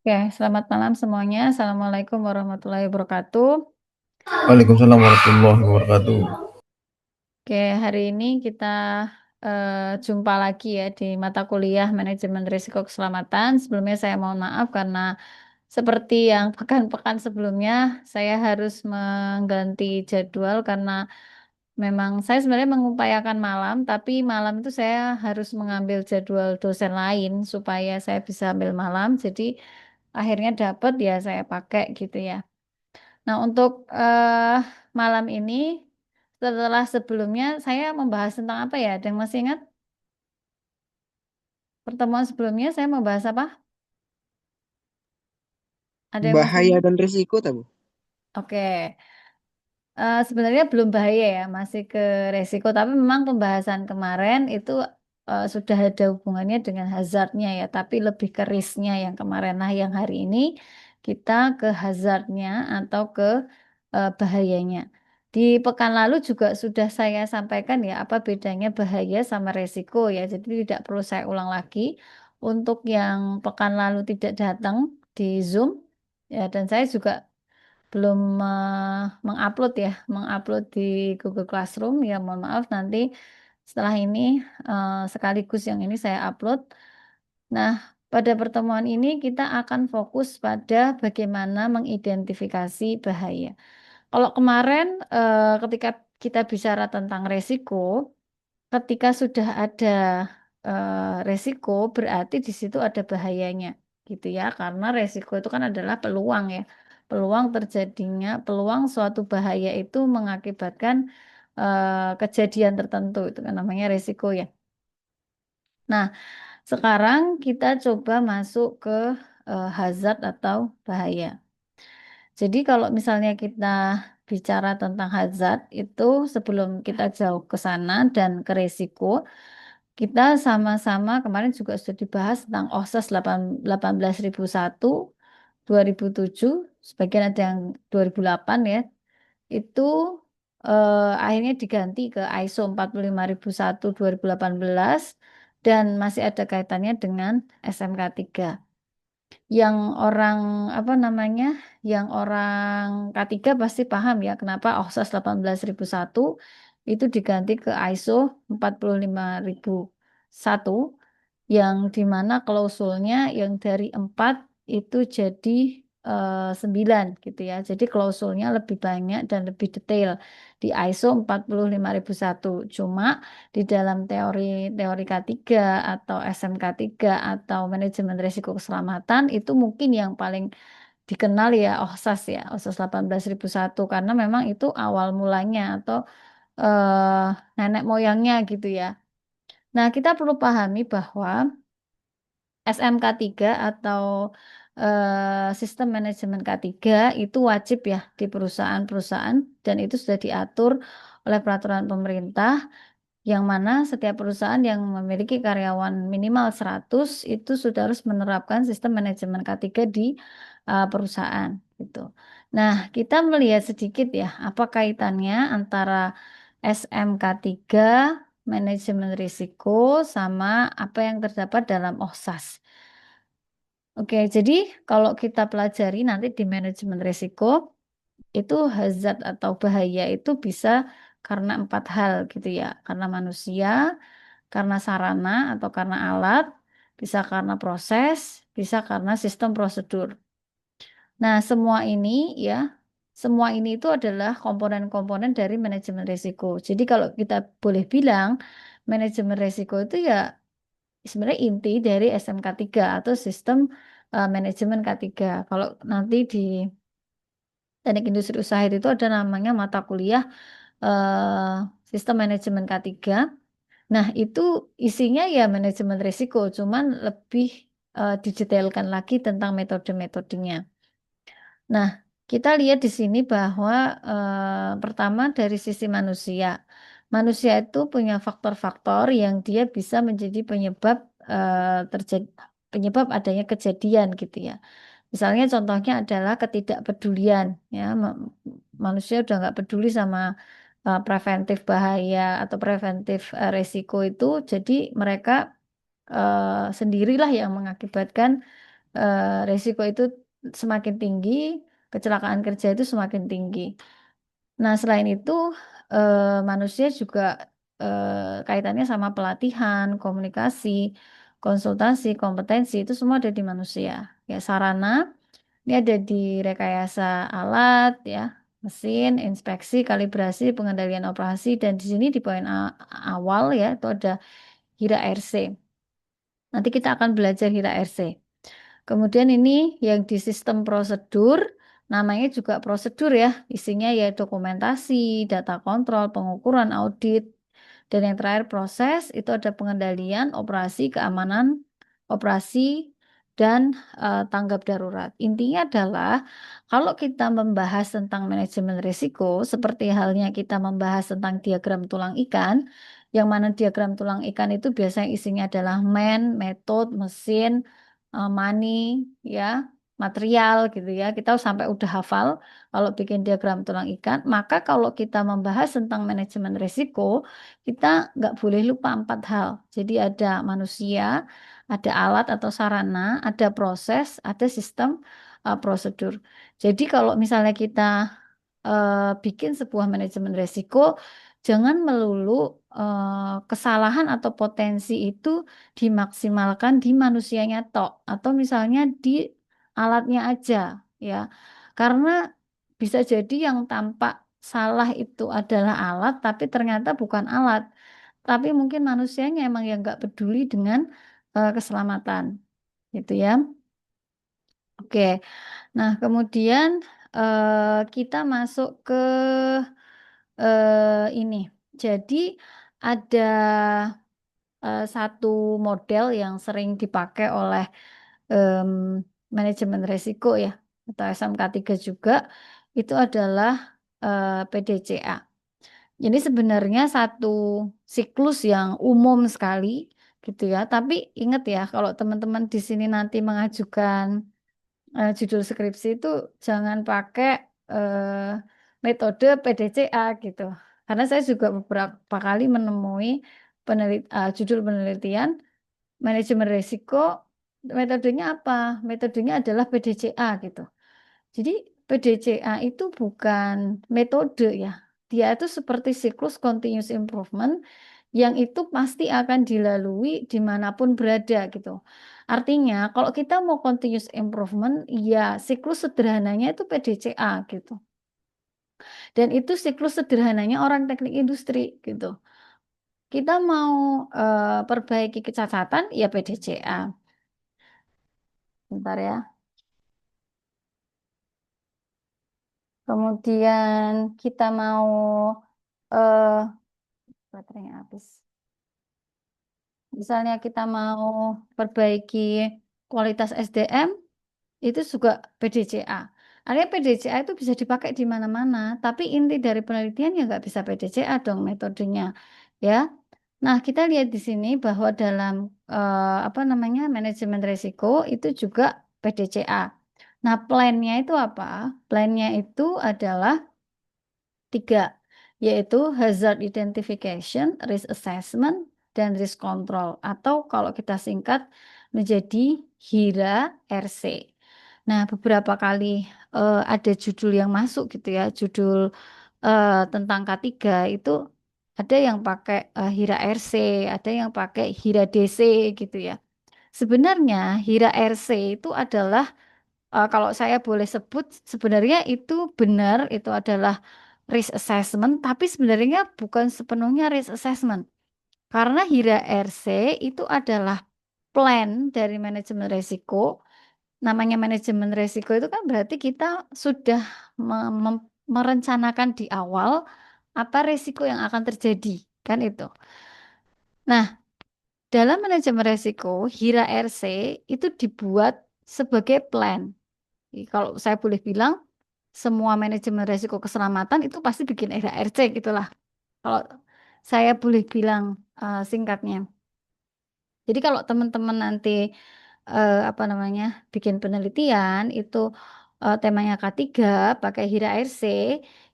Oke, selamat malam semuanya. Assalamualaikum warahmatullahi wabarakatuh. Waalaikumsalam warahmatullahi wabarakatuh. Oke, hari ini kita jumpa lagi ya di mata kuliah Manajemen Risiko Keselamatan. Sebelumnya saya mohon maaf karena seperti yang pekan-pekan sebelumnya, saya harus mengganti jadwal karena memang saya sebenarnya mengupayakan malam, tapi malam itu saya harus mengambil jadwal dosen lain supaya saya bisa ambil malam. Jadi akhirnya dapat ya saya pakai gitu ya. Nah, untuk malam ini, setelah sebelumnya saya membahas tentang apa ya? Ada yang masih ingat? Pertemuan sebelumnya saya membahas apa? Ada yang masih Bahaya ingat? dan risiko tahu. Oke. Sebenarnya belum bahaya ya, masih ke resiko. Tapi memang pembahasan kemarin itu sudah ada hubungannya dengan hazardnya ya, tapi lebih ke risknya yang kemarin. Nah, yang hari ini kita ke hazardnya atau ke bahayanya. Di pekan lalu juga sudah saya sampaikan ya, apa bedanya bahaya sama resiko ya. Jadi tidak perlu saya ulang lagi. Untuk yang pekan lalu tidak datang di Zoom, ya, dan saya juga belum mengupload ya, mengupload di Google Classroom ya, mohon maaf nanti setelah ini sekaligus yang ini saya upload. Nah, pada pertemuan ini kita akan fokus pada bagaimana mengidentifikasi bahaya. Kalau kemarin ketika kita bicara tentang resiko, ketika sudah ada resiko berarti di situ ada bahayanya gitu ya, karena resiko itu kan adalah peluang ya, peluang terjadinya, peluang suatu bahaya itu mengakibatkan kejadian tertentu, itu kan namanya resiko ya. Nah, sekarang kita coba masuk ke hazard atau bahaya. Jadi kalau misalnya kita bicara tentang hazard itu, sebelum kita jauh ke sana dan ke resiko, kita sama-sama kemarin juga sudah dibahas tentang OHSAS 18001 2007, sebagian ada yang 2008 ya. Itu akhirnya diganti ke ISO 45001 2018 dan masih ada kaitannya dengan SMK 3. Yang orang apa namanya, yang orang K3 pasti paham ya kenapa OHSAS 18001 itu diganti ke ISO 45001, yang dimana klausulnya yang dari 4 itu jadi 9 gitu ya. Jadi klausulnya lebih banyak dan lebih detail di ISO 45001. Cuma di dalam teori K3 atau SMK 3 atau manajemen risiko keselamatan itu mungkin yang paling dikenal ya OHSAS ya, OHSAS 18001, karena memang itu awal mulanya atau nenek moyangnya gitu ya. Nah, kita perlu pahami bahwa SMK 3 atau sistem manajemen K3 itu wajib ya di perusahaan-perusahaan, dan itu sudah diatur oleh peraturan pemerintah, yang mana setiap perusahaan yang memiliki karyawan minimal 100 itu sudah harus menerapkan sistem manajemen K3 di perusahaan gitu. Nah, kita melihat sedikit ya apa kaitannya antara SMK 3, manajemen risiko, sama apa yang terdapat dalam OHSAS. Oke, jadi kalau kita pelajari nanti di manajemen risiko, itu hazard atau bahaya itu bisa karena 4 hal gitu ya. Karena manusia, karena sarana atau karena alat, bisa karena proses, bisa karena sistem prosedur. Nah, semua ini itu adalah komponen-komponen dari manajemen risiko. Jadi kalau kita boleh bilang, manajemen risiko itu ya sebenarnya inti dari SMK 3 atau sistem manajemen K3. Kalau nanti di Teknik Industri Usaha itu ada namanya mata kuliah sistem manajemen K3. Nah, itu isinya ya manajemen risiko, cuman lebih didetailkan lagi tentang metode-metodenya. Nah, kita lihat di sini bahwa pertama dari sisi manusia. Manusia itu punya faktor-faktor yang dia bisa menjadi penyebab terjadi penyebab adanya kejadian gitu ya. Misalnya contohnya adalah ketidakpedulian ya. Manusia udah nggak peduli sama preventif bahaya atau preventif resiko itu, jadi mereka sendirilah yang mengakibatkan resiko itu semakin tinggi, kecelakaan kerja itu semakin tinggi. Nah, selain itu, manusia juga kaitannya sama pelatihan, komunikasi, konsultasi, kompetensi itu semua ada di manusia. Ya, sarana ini ada di rekayasa alat, ya, mesin, inspeksi, kalibrasi, pengendalian operasi, dan di sini di poin awal ya itu ada Hira RC. Nanti kita akan belajar Hira RC. Kemudian ini yang di sistem prosedur, namanya juga prosedur ya, isinya ya dokumentasi, data kontrol, pengukuran, audit, dan yang terakhir proses, itu ada pengendalian, operasi, keamanan, operasi, dan tanggap darurat. Intinya adalah kalau kita membahas tentang manajemen risiko, seperti halnya kita membahas tentang diagram tulang ikan, yang mana diagram tulang ikan itu biasanya isinya adalah metode, mesin, money, ya, material gitu ya. Kita sampai udah hafal kalau bikin diagram tulang ikan. Maka kalau kita membahas tentang manajemen risiko, kita nggak boleh lupa empat hal. Jadi ada manusia, ada alat atau sarana, ada proses, ada sistem prosedur. Jadi kalau misalnya kita bikin sebuah manajemen risiko, jangan melulu kesalahan atau potensi itu dimaksimalkan di manusianya tok atau misalnya di alatnya aja ya. Karena bisa jadi yang tampak salah itu adalah alat tapi ternyata bukan alat. Tapi mungkin manusianya emang yang nggak peduli dengan keselamatan gitu ya. Oke. Nah, kemudian kita masuk ke ini. Jadi ada satu model yang sering dipakai oleh em, manajemen resiko ya atau SMK 3 juga itu adalah PDCA. Ini sebenarnya satu siklus yang umum sekali gitu ya. Tapi ingat ya kalau teman-teman di sini nanti mengajukan judul skripsi itu jangan pakai metode PDCA gitu. Karena saya juga beberapa kali menemui judul penelitian manajemen risiko metodenya apa? Metodenya adalah PDCA gitu. Jadi PDCA itu bukan metode ya. Dia itu seperti siklus continuous improvement yang itu pasti akan dilalui dimanapun berada gitu. Artinya kalau kita mau continuous improvement, ya siklus sederhananya itu PDCA gitu. Dan itu siklus sederhananya orang teknik industri gitu. Kita mau perbaiki kecacatan, ya PDCA. Bentar ya. Kemudian kita mau eh baterainya habis. Misalnya kita mau perbaiki kualitas SDM, itu juga PDCA. Artinya PDCA itu bisa dipakai di mana-mana, tapi inti dari penelitian ya nggak bisa PDCA dong metodenya, ya. Nah, kita lihat di sini bahwa dalam apa namanya manajemen risiko itu juga PDCA. Nah, plannya itu apa? Plannya itu adalah tiga, yaitu hazard identification, risk assessment, dan risk control. Atau kalau kita singkat menjadi HIRA RC. Nah, beberapa kali ada judul yang masuk gitu ya, judul tentang K3 itu ada yang pakai HIRA RC, ada yang pakai HIRA DC gitu ya. Sebenarnya HIRA RC itu adalah kalau saya boleh sebut sebenarnya itu benar itu adalah risk assessment, tapi sebenarnya bukan sepenuhnya risk assessment. Karena HIRA RC itu adalah plan dari manajemen risiko. Namanya manajemen risiko itu kan berarti kita sudah merencanakan di awal apa risiko yang akan terjadi, kan itu. Nah, dalam manajemen risiko, HIRA RC itu dibuat sebagai plan. Jadi, kalau saya boleh bilang, semua manajemen risiko keselamatan itu pasti bikin HIRA-RC gitulah. Kalau saya boleh bilang singkatnya. Jadi kalau teman-teman nanti apa namanya bikin penelitian itu temanya K3 pakai Hira RC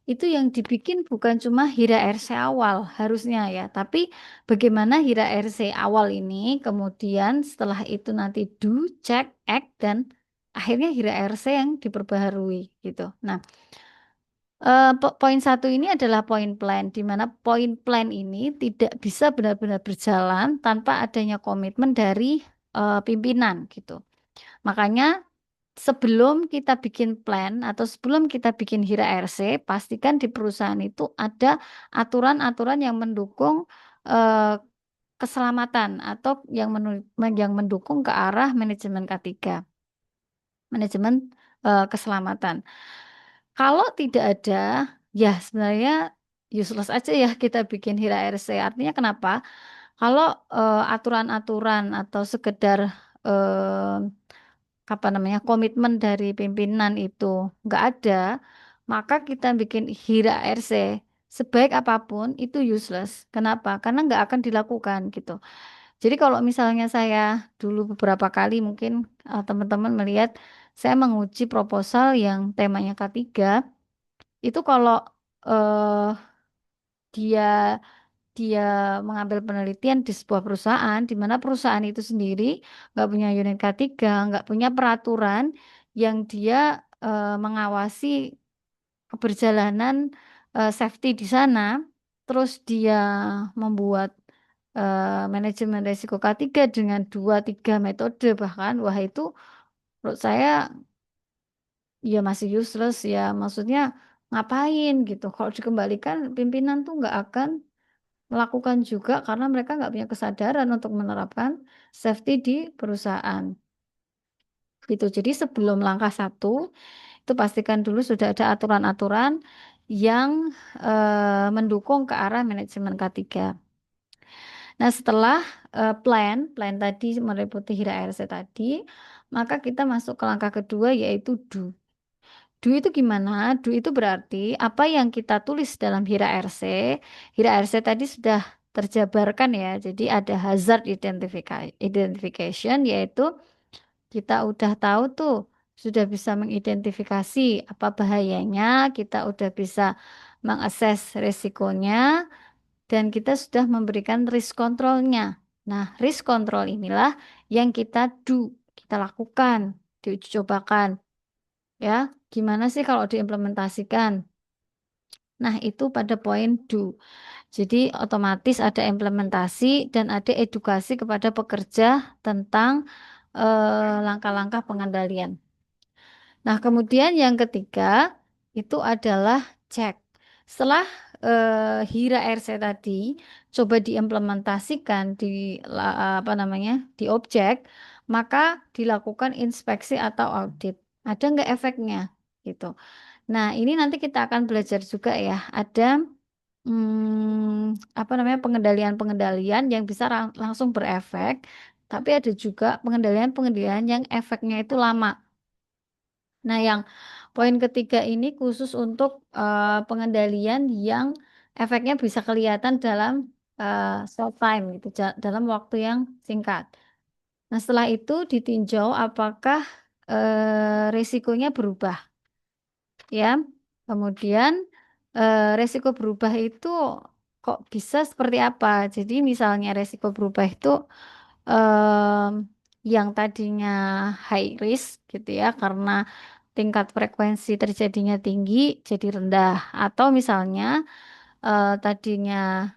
itu yang dibikin bukan cuma Hira RC awal harusnya ya, tapi bagaimana Hira RC awal ini kemudian setelah itu nanti do, check, act dan Akhirnya Hira RC yang diperbaharui gitu. Nah, poin satu ini adalah poin plan, di mana poin plan ini tidak bisa benar-benar berjalan tanpa adanya komitmen dari pimpinan gitu. Makanya sebelum kita bikin plan atau sebelum kita bikin Hira RC, pastikan di perusahaan itu ada aturan-aturan yang mendukung eh, keselamatan atau yang mendukung ke arah manajemen K3, manajemen keselamatan. Kalau tidak ada, ya sebenarnya useless aja ya kita bikin Hira RC. Artinya kenapa? Kalau aturan-aturan atau sekedar apa namanya komitmen dari pimpinan itu nggak ada, maka kita bikin Hira RC sebaik apapun itu useless. Kenapa? Karena nggak akan dilakukan gitu. Jadi kalau misalnya saya dulu beberapa kali mungkin teman-teman melihat saya menguji proposal yang temanya K3, itu kalau eh, dia dia mengambil penelitian di sebuah perusahaan di mana perusahaan itu sendiri nggak punya unit K3, nggak punya peraturan yang dia mengawasi keberjalanan safety di sana, terus dia membuat manajemen risiko K3 dengan dua tiga metode bahkan, wah itu menurut saya ya masih useless ya, maksudnya ngapain gitu. Kalau dikembalikan pimpinan tuh nggak akan melakukan juga karena mereka nggak punya kesadaran untuk menerapkan safety di perusahaan. Gitu. Jadi sebelum langkah satu, itu pastikan dulu sudah ada aturan-aturan yang mendukung ke arah manajemen K3. Nah, setelah plan tadi meliputi Hira RC tadi, maka kita masuk ke langkah kedua yaitu do. Do itu gimana? Do itu berarti apa yang kita tulis dalam Hira RC. Hira RC tadi sudah terjabarkan ya. Jadi ada hazard identification yaitu kita udah tahu tuh, sudah bisa mengidentifikasi apa bahayanya, kita udah bisa mengakses risikonya, dan kita sudah memberikan risk controlnya. Nah, risk control inilah yang kita do, kita lakukan, diuji cobakan. Ya, gimana sih kalau diimplementasikan? Nah, itu pada poin do. Jadi, otomatis ada implementasi dan ada edukasi kepada pekerja tentang langkah-langkah pengendalian. Nah, kemudian yang ketiga itu adalah cek. Setelah Hira RC tadi coba diimplementasikan apa namanya di objek, maka dilakukan inspeksi atau audit. Ada nggak efeknya gitu. Nah, ini nanti kita akan belajar juga ya. Ada apa namanya pengendalian-pengendalian yang bisa langsung berefek, tapi ada juga pengendalian-pengendalian yang efeknya itu lama. Nah, yang poin ketiga ini khusus untuk pengendalian yang efeknya bisa kelihatan dalam short time gitu, dalam waktu yang singkat. Nah, setelah itu ditinjau apakah resikonya berubah, ya. Kemudian resiko berubah itu kok bisa seperti apa? Jadi misalnya resiko berubah itu em, yang tadinya high risk gitu ya karena tingkat frekuensi terjadinya tinggi jadi rendah, atau misalnya tadinya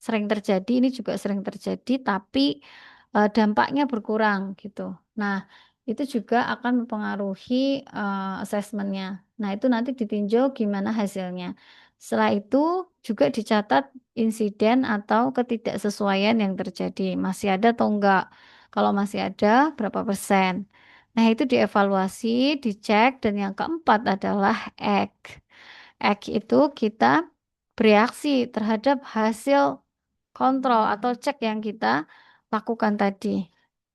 sering terjadi, ini juga sering terjadi tapi dampaknya berkurang gitu. Nah, itu juga akan mempengaruhi asesmennya. Nah, itu nanti ditinjau gimana hasilnya. Setelah itu juga dicatat insiden atau ketidaksesuaian yang terjadi. Masih ada atau enggak? Kalau masih ada, berapa persen? Nah, itu dievaluasi, dicek, dan yang keempat adalah act. Act itu kita bereaksi terhadap hasil kontrol atau cek yang kita lakukan tadi.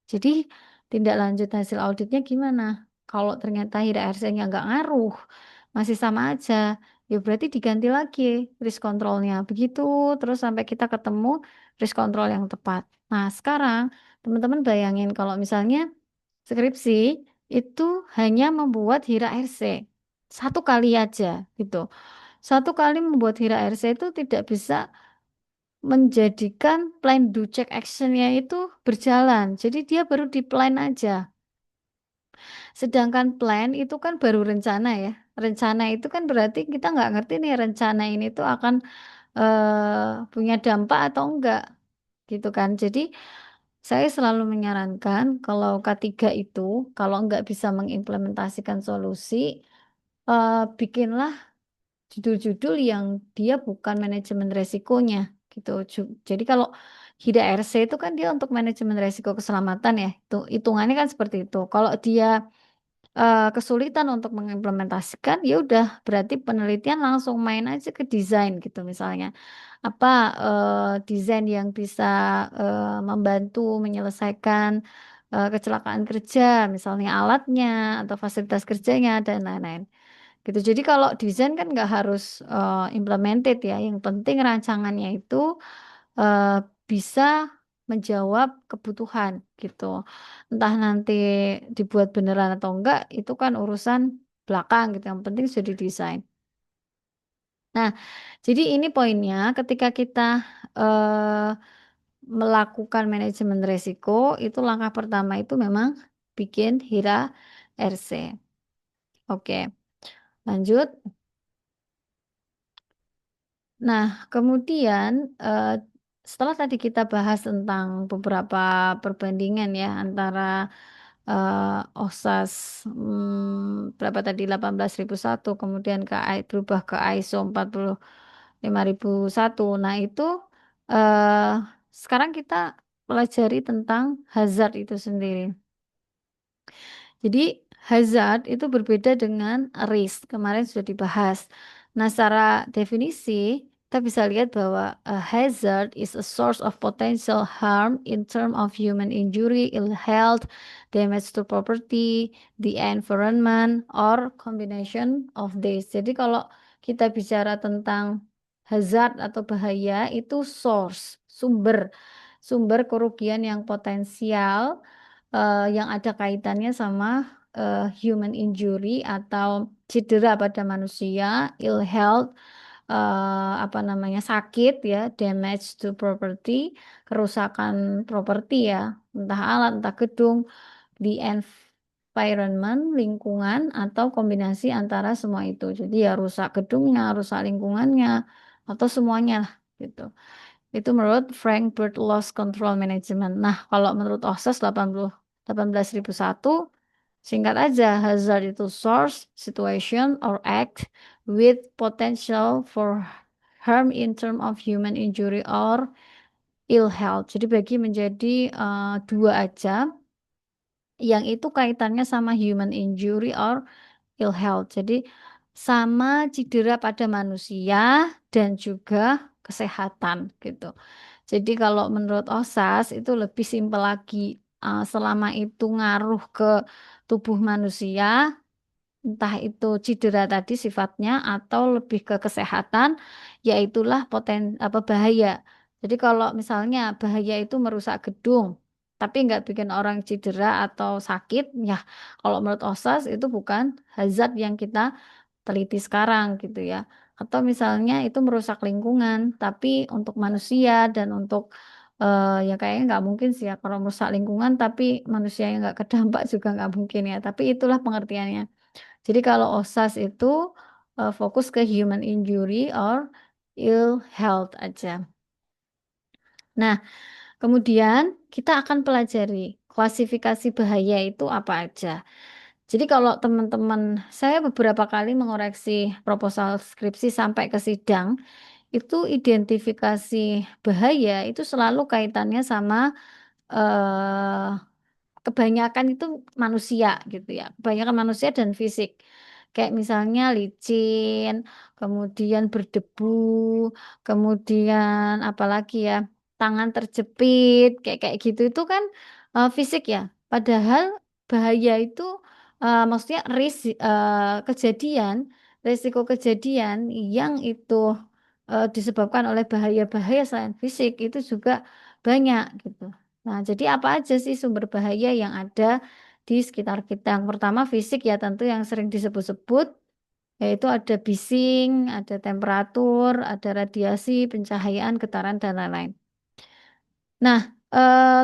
Jadi tindak lanjut hasil auditnya gimana? Kalau ternyata HIRA RC-nya nggak ngaruh, masih sama aja, ya berarti diganti lagi risk controlnya. Begitu terus sampai kita ketemu risk control yang tepat. Nah, sekarang teman-teman bayangin kalau misalnya skripsi itu hanya membuat HIRA RC satu kali aja gitu. Satu kali membuat HIRA RC itu tidak bisa menjadikan plan do check actionnya itu berjalan. Jadi dia baru di plan aja. Sedangkan plan itu kan baru rencana ya. Rencana itu kan berarti kita nggak ngerti nih rencana ini tuh akan punya dampak atau enggak gitu kan. Jadi saya selalu menyarankan kalau K3 itu kalau enggak bisa mengimplementasikan solusi, bikinlah judul-judul yang dia bukan manajemen resikonya gitu. Jadi kalau HIDA RC itu kan dia untuk manajemen resiko keselamatan ya. Itu hitungannya kan seperti itu. Kalau dia kesulitan untuk mengimplementasikan, ya udah berarti penelitian langsung main aja ke desain gitu misalnya. Apa desain yang bisa membantu menyelesaikan kecelakaan kerja, misalnya alatnya atau fasilitas kerjanya dan lain-lain. Gitu. Jadi kalau desain kan nggak harus implemented ya. Yang penting rancangannya itu eh, bisa menjawab kebutuhan gitu. Entah nanti dibuat beneran atau enggak, itu kan urusan belakang gitu. Yang penting sudah didesain. Nah, jadi ini poinnya ketika kita eh, melakukan manajemen risiko, itu langkah pertama itu memang bikin HIRA RC. Oke, lanjut. Nah, kemudian setelah tadi kita bahas tentang beberapa perbandingan ya antara OSAS berapa tadi 18.001 kemudian berubah ke ISO 45.001. Nah, itu eh, sekarang kita pelajari tentang hazard itu sendiri. Jadi hazard itu berbeda dengan risk. Kemarin sudah dibahas. Nah, secara definisi kita bisa lihat bahwa a hazard is a source of potential harm in term of human injury, ill health, damage to property, the environment, or combination of these. Jadi kalau kita bicara tentang hazard atau bahaya itu source, sumber kerugian yang potensial yang ada kaitannya sama human injury atau cedera pada manusia, ill health, apa namanya sakit ya, damage to property, kerusakan properti ya, entah alat, entah gedung, the environment, lingkungan atau kombinasi antara semua itu. Jadi ya rusak gedungnya, rusak lingkungannya, atau semuanya lah gitu. Itu menurut Frank Bird Loss Control Management. Nah, kalau menurut OSAS 18.001, singkat aja, hazard itu source, situation, or act with potential for harm in term of human injury or ill health. Jadi bagi menjadi dua aja, yang itu kaitannya sama human injury or ill health. Jadi sama cedera pada manusia dan juga kesehatan gitu. Jadi kalau menurut OSAS itu lebih simpel lagi. Selama itu ngaruh ke tubuh manusia, entah itu cedera tadi sifatnya atau lebih ke kesehatan, yaitulah apa bahaya. Jadi kalau misalnya bahaya itu merusak gedung, tapi nggak bikin orang cedera atau sakit, ya kalau menurut OSAS itu bukan hazard yang kita teliti sekarang gitu ya. Atau misalnya itu merusak lingkungan, tapi untuk manusia dan untuk ya kayaknya nggak mungkin sih ya kalau merusak lingkungan, tapi manusia yang nggak kedampak juga nggak mungkin ya. Tapi itulah pengertiannya. Jadi kalau OSAS itu fokus ke human injury or ill health aja. Nah, kemudian kita akan pelajari klasifikasi bahaya itu apa aja. Jadi kalau teman-teman, saya beberapa kali mengoreksi proposal skripsi sampai ke sidang, itu identifikasi bahaya itu selalu kaitannya sama eh, kebanyakan itu manusia gitu ya. Kebanyakan manusia dan fisik. Kayak misalnya licin, kemudian berdebu, kemudian apalagi ya, tangan terjepit, kayak kayak gitu itu kan fisik ya. Padahal bahaya itu maksudnya kejadian, risiko kejadian yang itu disebabkan oleh bahaya-bahaya selain fisik itu juga banyak gitu. Nah, jadi apa aja sih sumber bahaya yang ada di sekitar kita? Yang pertama fisik ya tentu yang sering disebut-sebut, yaitu ada bising, ada temperatur, ada radiasi, pencahayaan, getaran, dan lain-lain. Nah,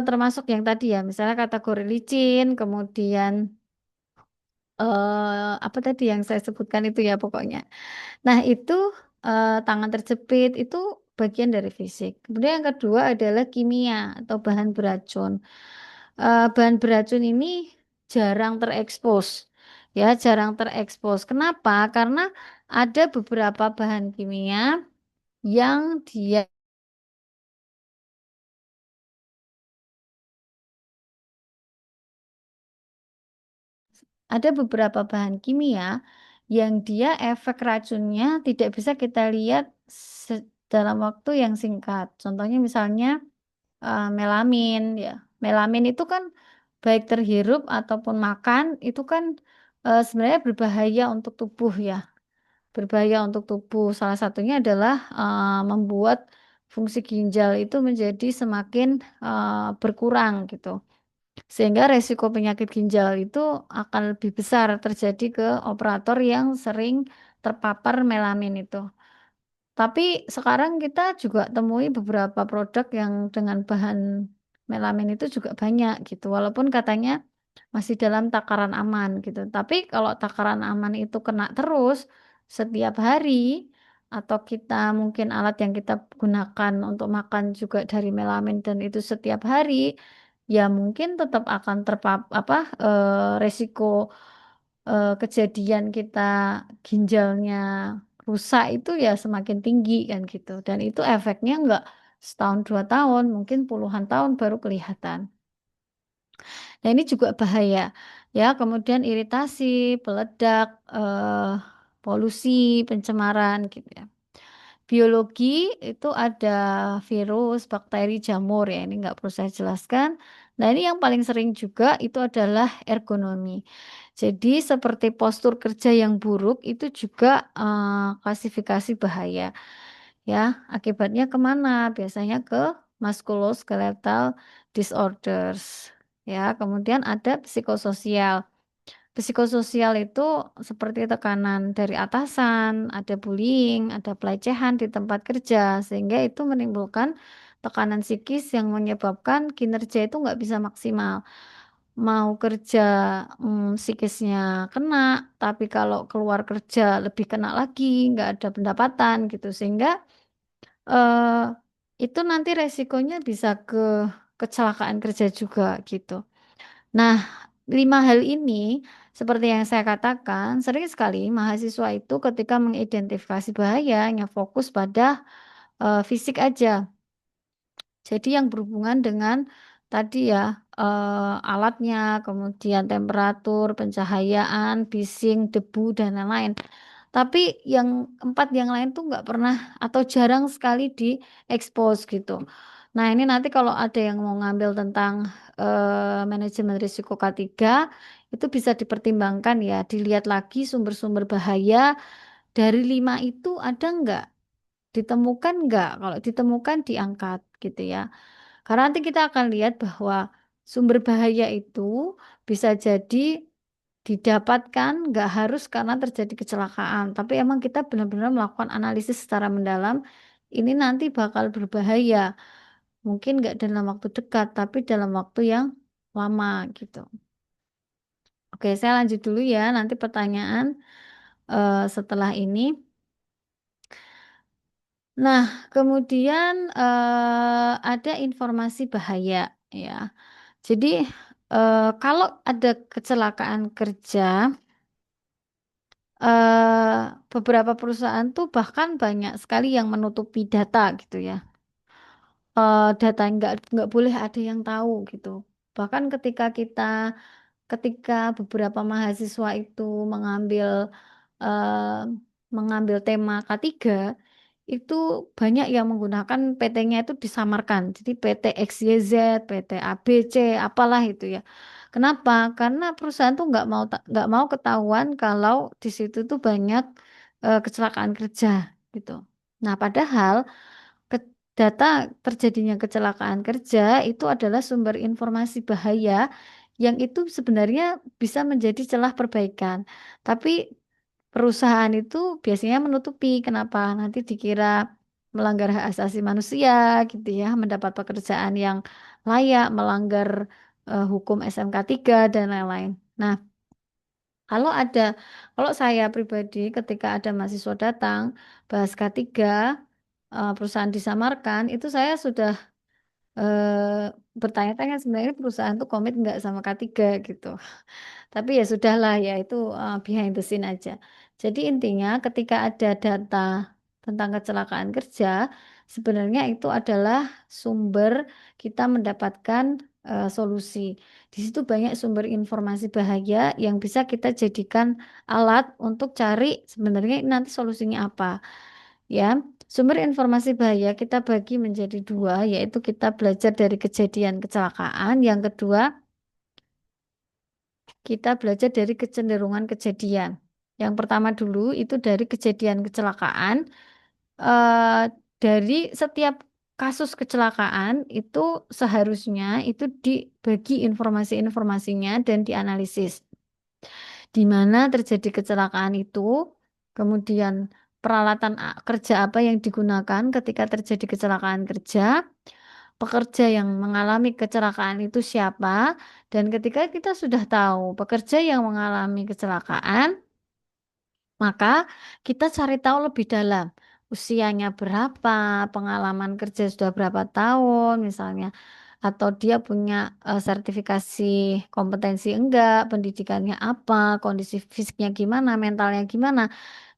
termasuk yang tadi ya, misalnya kategori licin, kemudian apa tadi yang saya sebutkan itu ya pokoknya. Nah, itu tangan terjepit itu bagian dari fisik. Kemudian yang kedua adalah kimia atau bahan beracun. Bahan beracun ini jarang terekspos. Ya, jarang terekspos. Kenapa? Karena ada beberapa bahan kimia yang dia ada beberapa bahan kimia yang dia efek racunnya tidak bisa kita lihat dalam waktu yang singkat. Contohnya misalnya melamin ya. Melamin itu kan baik terhirup ataupun makan itu kan sebenarnya berbahaya untuk tubuh ya. Berbahaya untuk tubuh. Salah satunya adalah membuat fungsi ginjal itu menjadi semakin berkurang gitu. Sehingga resiko penyakit ginjal itu akan lebih besar terjadi ke operator yang sering terpapar melamin itu. Tapi sekarang kita juga temui beberapa produk yang dengan bahan melamin itu juga banyak gitu. Walaupun katanya masih dalam takaran aman gitu. Tapi kalau takaran aman itu kena terus setiap hari atau kita mungkin alat yang kita gunakan untuk makan juga dari melamin dan itu setiap hari, ya mungkin tetap akan resiko kejadian kita ginjalnya rusak itu ya semakin tinggi kan gitu. Dan itu efeknya nggak setahun 2 tahun, mungkin puluhan tahun baru kelihatan. Nah, ini juga bahaya. Ya, kemudian iritasi, peledak, polusi, pencemaran gitu ya. Biologi itu ada virus, bakteri, jamur ya. Ini nggak perlu saya jelaskan. Nah, ini yang paling sering juga itu adalah ergonomi. Jadi seperti postur kerja yang buruk itu juga klasifikasi bahaya. Ya, akibatnya kemana? Biasanya ke musculoskeletal disorders. Ya, kemudian ada psikososial. Psikososial itu seperti tekanan dari atasan, ada bullying, ada pelecehan di tempat kerja, sehingga itu menimbulkan tekanan psikis yang menyebabkan kinerja itu nggak bisa maksimal. Mau kerja psikisnya kena, tapi kalau keluar kerja lebih kena lagi, nggak ada pendapatan gitu, sehingga eh, itu nanti resikonya bisa ke kecelakaan kerja juga gitu. Nah, 5 hal ini, seperti yang saya katakan, sering sekali mahasiswa itu ketika mengidentifikasi bahaya, hanya fokus pada fisik aja. Jadi yang berhubungan dengan tadi ya, alatnya, kemudian temperatur, pencahayaan, bising, debu, dan lain-lain. Tapi yang 4 yang lain tuh nggak pernah atau jarang sekali diekspos gitu. Nah, ini nanti kalau ada yang mau ngambil tentang manajemen risiko K3, itu bisa dipertimbangkan ya, dilihat lagi sumber-sumber bahaya dari 5 itu ada nggak, ditemukan nggak? Kalau ditemukan diangkat gitu ya. Karena nanti kita akan lihat bahwa sumber bahaya itu bisa jadi didapatkan nggak harus karena terjadi kecelakaan, tapi emang kita benar-benar melakukan analisis secara mendalam. Ini nanti bakal berbahaya, mungkin nggak dalam waktu dekat, tapi dalam waktu yang lama gitu. Oke, saya lanjut dulu ya. Nanti pertanyaan setelah ini. Nah, kemudian ada informasi bahaya ya. Jadi kalau ada kecelakaan kerja, beberapa perusahaan tuh bahkan banyak sekali yang menutupi data gitu ya. Data nggak boleh ada yang tahu gitu. Bahkan ketika beberapa mahasiswa itu eh, mengambil tema K3 itu banyak yang menggunakan PT-nya itu disamarkan. Jadi PT XYZ, PT ABC, apalah itu ya. Kenapa? Karena perusahaan tuh nggak mau ketahuan kalau di situ tuh banyak kecelakaan kerja gitu. Nah, padahal ke- data terjadinya kecelakaan kerja itu adalah sumber informasi bahaya yang itu sebenarnya bisa menjadi celah perbaikan. Tapi perusahaan itu biasanya menutupi. Kenapa? Nanti dikira melanggar hak asasi manusia gitu ya, mendapat pekerjaan yang layak, melanggar hukum SMK 3 dan lain-lain. Nah, Kalau ada, kalau saya pribadi ketika ada mahasiswa datang bahas K3, perusahaan disamarkan, itu saya sudah bertanya-tanya sebenarnya perusahaan tuh komit nggak sama K3 gitu. Tapi ya sudahlah ya itu behind the scene aja. Jadi intinya ketika ada data tentang kecelakaan kerja, sebenarnya itu adalah sumber kita mendapatkan solusi. Di situ banyak sumber informasi bahaya yang bisa kita jadikan alat untuk cari sebenarnya nanti solusinya apa. Ya, sumber informasi bahaya kita bagi menjadi dua, yaitu kita belajar dari kejadian kecelakaan. Yang kedua, kita belajar dari kecenderungan kejadian. Yang pertama dulu itu dari kejadian kecelakaan. eh, dari setiap kasus kecelakaan itu seharusnya itu dibagi informasi-informasinya dan dianalisis. Di mana terjadi kecelakaan itu, kemudian peralatan kerja apa yang digunakan ketika terjadi kecelakaan kerja, pekerja yang mengalami kecelakaan itu siapa, dan ketika kita sudah tahu pekerja yang mengalami kecelakaan, maka kita cari tahu lebih dalam. Usianya berapa, pengalaman kerja sudah berapa tahun misalnya, atau dia punya sertifikasi kompetensi enggak, pendidikannya apa, kondisi fisiknya gimana, mentalnya gimana.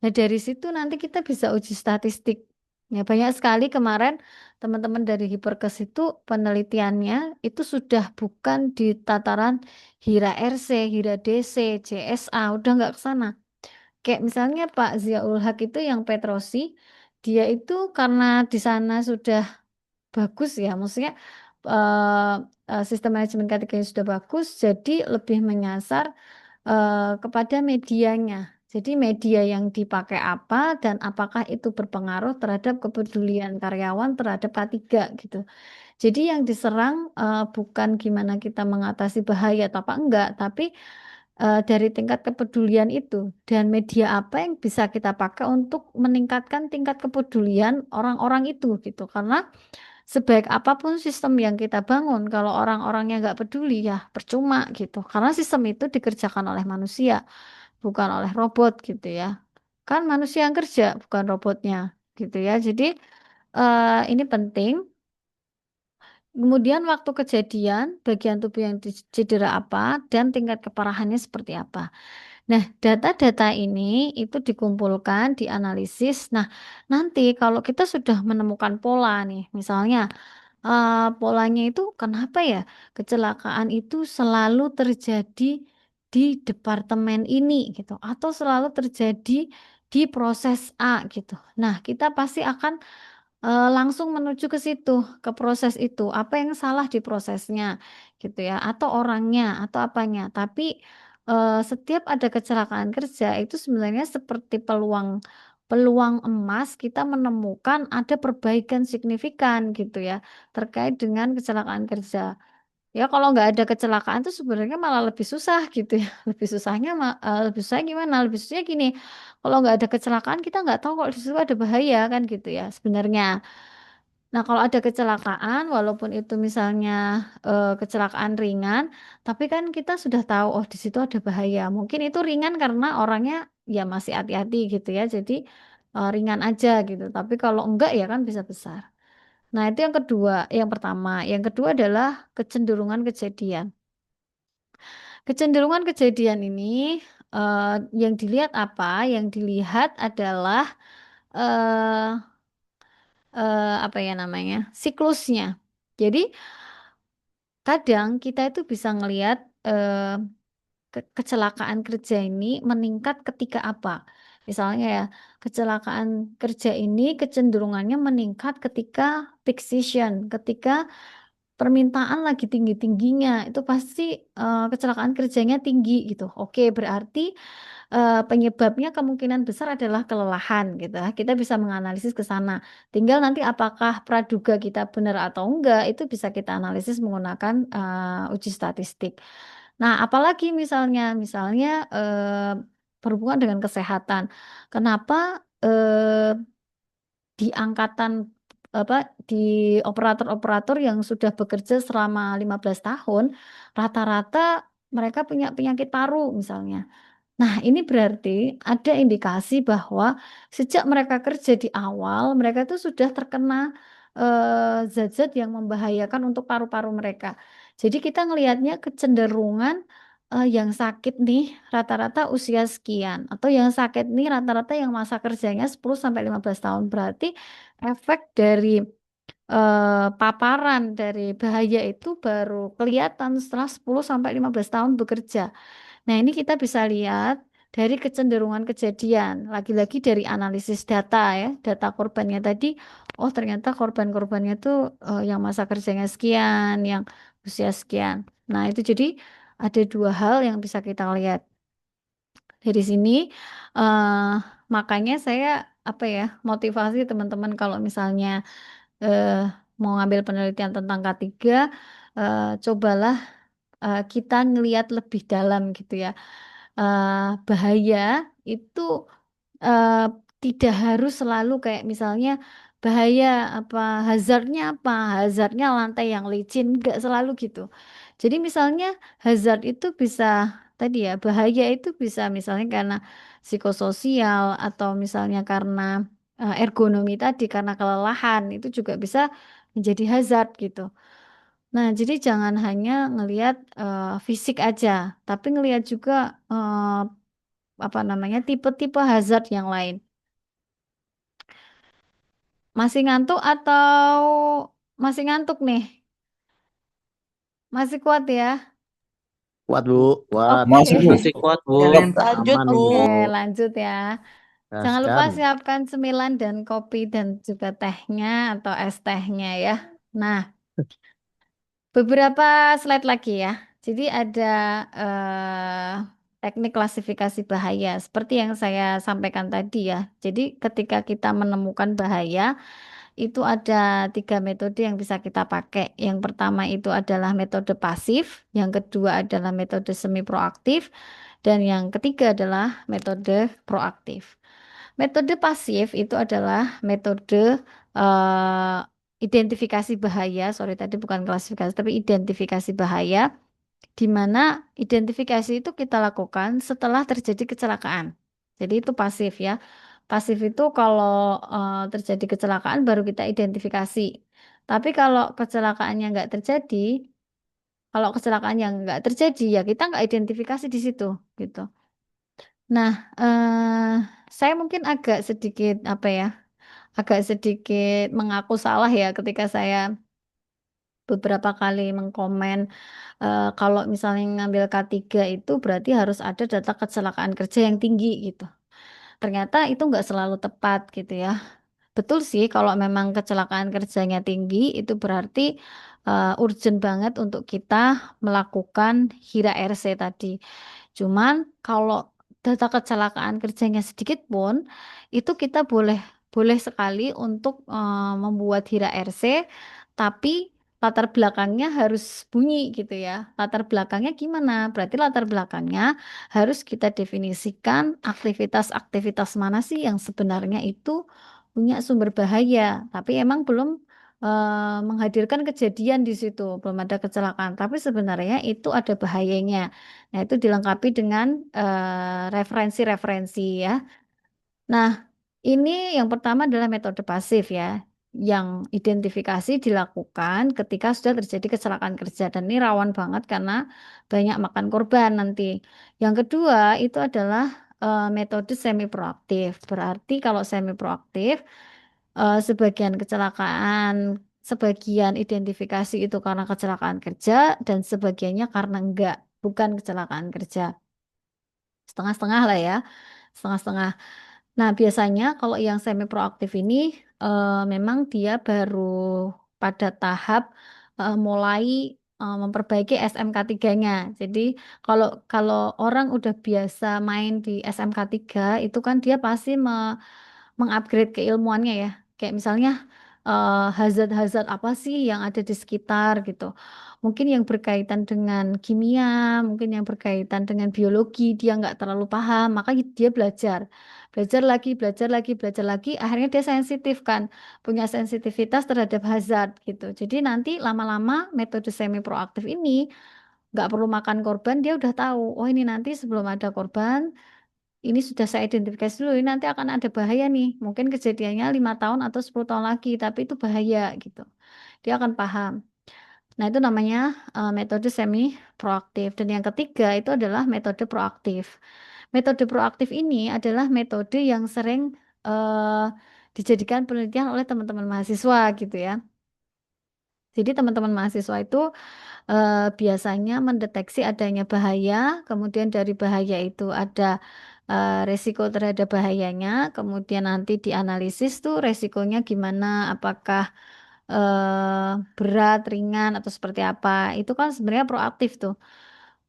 Nah, dari situ nanti kita bisa uji statistik. Ya, banyak sekali kemarin teman-teman dari Hiperkes itu penelitiannya itu sudah bukan di tataran Hira RC, Hira DC, CSA, udah nggak ke sana. Kayak misalnya Pak Ziaul Haq itu yang Petrosi, dia itu karena di sana sudah bagus ya, maksudnya sistem manajemen KTK sudah bagus, jadi lebih menyasar kepada medianya. Jadi media yang dipakai apa dan apakah itu berpengaruh terhadap kepedulian karyawan terhadap K3 gitu. Jadi yang diserang bukan gimana kita mengatasi bahaya atau apa enggak, tapi dari tingkat kepedulian itu dan media apa yang bisa kita pakai untuk meningkatkan tingkat kepedulian orang-orang itu gitu. Karena sebaik apapun sistem yang kita bangun, kalau orang-orangnya nggak peduli ya percuma gitu. Karena sistem itu dikerjakan oleh manusia, bukan oleh robot gitu ya. Kan manusia yang kerja, bukan robotnya gitu ya. Jadi ini penting. Kemudian waktu kejadian, bagian tubuh yang cedera apa dan tingkat keparahannya seperti apa. Nah, data-data ini itu dikumpulkan, dianalisis. Nah, nanti kalau kita sudah menemukan pola nih, misalnya polanya itu kenapa ya kecelakaan itu selalu terjadi di departemen ini gitu, atau selalu terjadi di proses A gitu. Nah, kita pasti akan langsung menuju ke situ, ke proses itu. Apa yang salah di prosesnya, gitu ya, atau orangnya, atau apanya. Tapi setiap ada kecelakaan kerja itu sebenarnya seperti peluang peluang emas kita menemukan ada perbaikan signifikan gitu ya terkait dengan kecelakaan kerja. Ya kalau nggak ada kecelakaan itu sebenarnya malah lebih susah gitu ya. Lebih susahnya lebih susah gimana? Lebih susahnya gini. Kalau nggak ada kecelakaan kita nggak tahu kalau di situ ada bahaya kan gitu ya sebenarnya. Nah, kalau ada kecelakaan, walaupun itu misalnya kecelakaan ringan, tapi kan kita sudah tahu, oh di situ ada bahaya. Mungkin itu ringan karena orangnya ya masih hati-hati gitu ya, jadi ringan aja gitu. Tapi kalau enggak ya kan bisa besar. Nah, itu yang kedua, yang pertama. Yang kedua adalah kecenderungan kejadian. Kecenderungan kejadian ini eh, yang dilihat apa? Yang dilihat adalah eh, apa ya namanya siklusnya. Jadi kadang kita itu bisa ngelihat kecelakaan kerja ini meningkat ketika apa. Misalnya ya, kecelakaan kerja ini kecenderungannya meningkat ketika peak season, ketika permintaan lagi tinggi-tingginya, itu pasti kecelakaan kerjanya tinggi gitu. Oke, berarti penyebabnya kemungkinan besar adalah kelelahan gitu ya. Kita bisa menganalisis ke sana. Tinggal nanti apakah praduga kita benar atau enggak itu bisa kita analisis menggunakan uji statistik. Nah, apalagi misalnya berhubungan dengan kesehatan. Kenapa di angkatan apa di operator-operator yang sudah bekerja selama 15 tahun rata-rata mereka punya penyakit paru misalnya. Nah, ini berarti ada indikasi bahwa sejak mereka kerja di awal, mereka itu sudah terkena zat-zat yang membahayakan untuk paru-paru mereka. Jadi kita ngelihatnya kecenderungan yang sakit nih rata-rata usia sekian, atau yang sakit nih rata-rata yang masa kerjanya 10 sampai 15 tahun. Berarti efek dari paparan dari bahaya itu baru kelihatan setelah 10 sampai 15 tahun bekerja. Nah, ini kita bisa lihat dari kecenderungan kejadian, lagi-lagi dari analisis data ya, data korbannya tadi, oh ternyata korban-korbannya tuh yang masa kerjanya sekian, yang usia sekian. Nah, itu jadi ada dua hal yang bisa kita lihat dari sini. eh Makanya saya apa ya, motivasi teman-teman kalau misalnya eh, mau ngambil penelitian tentang K3, cobalah kita ngelihat lebih dalam gitu ya. eh, Bahaya itu eh, tidak harus selalu kayak misalnya bahaya apa hazardnya lantai yang licin nggak selalu gitu. Jadi misalnya hazard itu bisa tadi ya bahaya itu bisa misalnya karena psikososial atau misalnya karena ergonomi tadi karena kelelahan itu juga bisa menjadi hazard gitu. Nah, jadi jangan hanya ngelihat fisik aja, tapi ngelihat juga apa namanya tipe-tipe hazard yang lain. Masih ngantuk atau masih ngantuk nih? Masih kuat ya? Kuat, Bu. Kuat. Oke. Masuk Bu. Masih kuat, Bu. Siap. Lanjut, Aman, Bu. Bu. Oke, lanjut ya. Jangan lupa Gaskan. siapkan cemilan dan kopi dan juga tehnya atau es tehnya ya. Nah, beberapa slide lagi ya. Jadi ada teknik klasifikasi bahaya seperti yang saya sampaikan tadi ya. Jadi ketika kita menemukan bahaya, itu ada tiga metode yang bisa kita pakai. Yang pertama itu adalah metode pasif, yang kedua adalah metode semi proaktif, dan yang ketiga adalah metode proaktif. Metode pasif itu adalah metode eh, identifikasi bahaya, sorry tadi bukan klasifikasi, tapi identifikasi bahaya, di mana identifikasi itu kita lakukan setelah terjadi kecelakaan. Jadi itu pasif ya. Pasif itu kalau terjadi kecelakaan baru kita identifikasi. Tapi kalau kecelakaannya nggak terjadi, kalau kecelakaan yang nggak terjadi ya kita nggak identifikasi di situ gitu. Nah, saya mungkin agak sedikit apa ya, agak sedikit mengaku salah ya ketika saya beberapa kali mengkomen kalau misalnya ngambil K3 itu berarti harus ada data kecelakaan kerja yang tinggi gitu. Ternyata itu nggak selalu tepat gitu ya. Betul sih kalau memang kecelakaan kerjanya tinggi itu berarti urgent banget untuk kita melakukan HIRA RC tadi. Cuman kalau data kecelakaan kerjanya sedikit pun itu kita boleh boleh sekali untuk membuat HIRA RC tapi latar belakangnya harus bunyi gitu ya. Latar belakangnya gimana? Berarti latar belakangnya harus kita definisikan aktivitas-aktivitas mana sih yang sebenarnya itu punya sumber bahaya, tapi emang belum menghadirkan kejadian di situ, belum ada kecelakaan, tapi sebenarnya itu ada bahayanya. Nah, itu dilengkapi dengan referensi-referensi ya. Nah, ini yang pertama adalah metode pasif ya, yang identifikasi dilakukan ketika sudah terjadi kecelakaan kerja dan ini rawan banget karena banyak makan korban nanti. Yang kedua itu adalah metode semi proaktif. Berarti kalau semi proaktif, sebagian kecelakaan, sebagian identifikasi itu karena kecelakaan kerja dan sebagiannya karena enggak, bukan kecelakaan kerja. Setengah-setengah lah ya, setengah-setengah. Nah, biasanya kalau yang semi proaktif ini memang dia baru pada tahap mulai memperbaiki SMK 3-nya. Jadi kalau kalau orang udah biasa main di SMK 3 itu kan dia pasti mengupgrade keilmuannya ya. Kayak misalnya hazard-hazard apa sih yang ada di sekitar gitu. Mungkin yang berkaitan dengan kimia, mungkin yang berkaitan dengan biologi dia nggak terlalu paham, maka dia belajar. Belajar lagi, belajar lagi, belajar lagi, akhirnya dia sensitif kan, punya sensitivitas terhadap hazard gitu. Jadi nanti lama-lama metode semi proaktif ini nggak perlu makan korban, dia udah tahu, oh ini nanti sebelum ada korban, ini sudah saya identifikasi dulu, ini nanti akan ada bahaya nih. Mungkin kejadiannya 5 tahun atau 10 tahun lagi, tapi itu bahaya gitu. Dia akan paham. Nah, itu namanya metode semi proaktif. Dan yang ketiga itu adalah metode proaktif. Metode proaktif ini adalah metode yang sering eh, dijadikan penelitian oleh teman-teman mahasiswa gitu ya. Jadi teman-teman mahasiswa itu biasanya mendeteksi adanya bahaya, kemudian dari bahaya itu ada resiko terhadap bahayanya, kemudian nanti dianalisis tuh resikonya gimana, apakah berat, ringan, atau seperti apa. Itu kan sebenarnya proaktif tuh.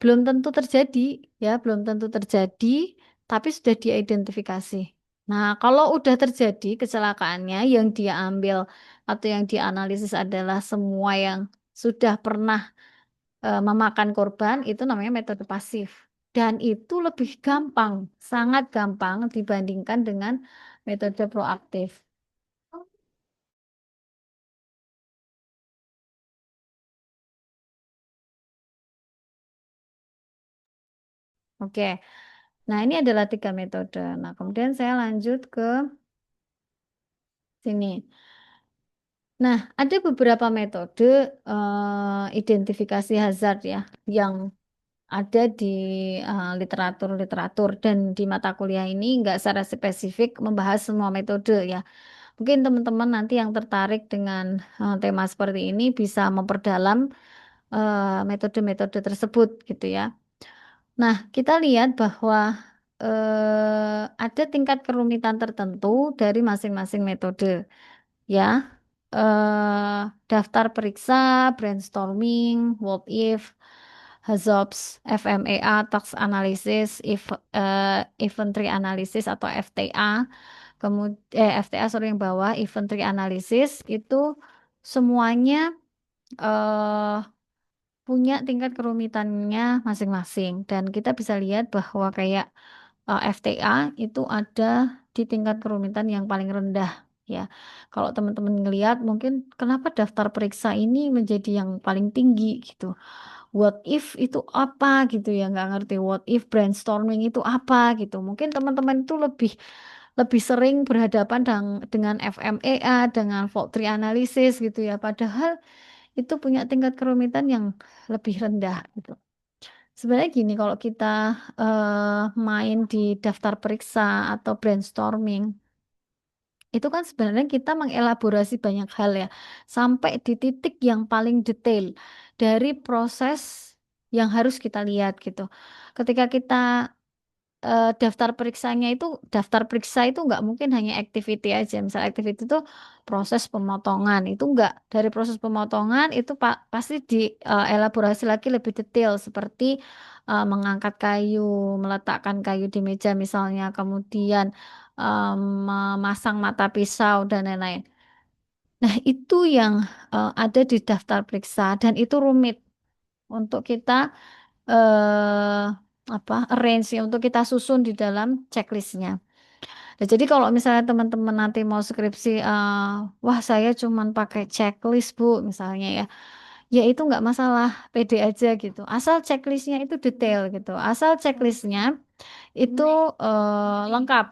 Belum tentu terjadi, ya, belum tentu terjadi, tapi sudah diidentifikasi. Nah, kalau udah terjadi kecelakaannya, yang dia ambil atau yang dianalisis adalah semua yang sudah pernah memakan korban, itu namanya metode pasif. Dan itu lebih gampang, sangat gampang dibandingkan dengan metode proaktif. Oke, nah ini adalah 3 metode. Nah, kemudian saya lanjut ke sini. Nah, ada beberapa metode identifikasi hazard ya, yang ada di literatur-literatur dan di mata kuliah ini nggak secara spesifik membahas semua metode ya. Mungkin teman-teman nanti yang tertarik dengan tema seperti ini bisa memperdalam metode-metode tersebut gitu ya. Nah, kita lihat bahwa ada tingkat kerumitan tertentu dari masing-masing metode ya. Daftar periksa, brainstorming, what if, HAZOPS, FMEA, task analysis, event tree analysis atau FTA, kemudian FTA sorry yang bawah, event tree analysis itu semuanya eh, punya tingkat kerumitannya masing-masing dan kita bisa lihat bahwa kayak FTA itu ada di tingkat kerumitan yang paling rendah ya. Kalau teman-teman ngelihat mungkin kenapa daftar periksa ini menjadi yang paling tinggi gitu. What if itu apa gitu ya, nggak ngerti. What if brainstorming itu apa gitu. Mungkin teman-teman itu lebih lebih sering berhadapan dengan FMEA, dengan fault tree analysis gitu ya. Padahal itu punya tingkat kerumitan yang lebih rendah gitu. Sebenarnya gini, kalau kita main di daftar periksa atau brainstorming, itu kan sebenarnya kita mengelaborasi banyak hal ya, sampai di titik yang paling detail dari proses yang harus kita lihat gitu. Ketika kita daftar periksanya itu daftar periksa itu nggak mungkin hanya activity aja. Misal activity itu proses pemotongan itu nggak dari proses pemotongan itu pasti dielaborasi lagi lebih detail seperti mengangkat kayu, meletakkan kayu di meja misalnya, kemudian memasang mata pisau dan lain-lain. Nah, itu yang ada di daftar periksa dan itu rumit untuk kita eh apa arrange ya, untuk kita susun di dalam checklistnya. Nah, jadi kalau misalnya teman-teman nanti mau skripsi, wah saya cuman pakai checklist Bu, misalnya ya, ya itu nggak masalah, pede aja gitu. Asal checklistnya itu detail gitu, asal checklistnya itu lengkap.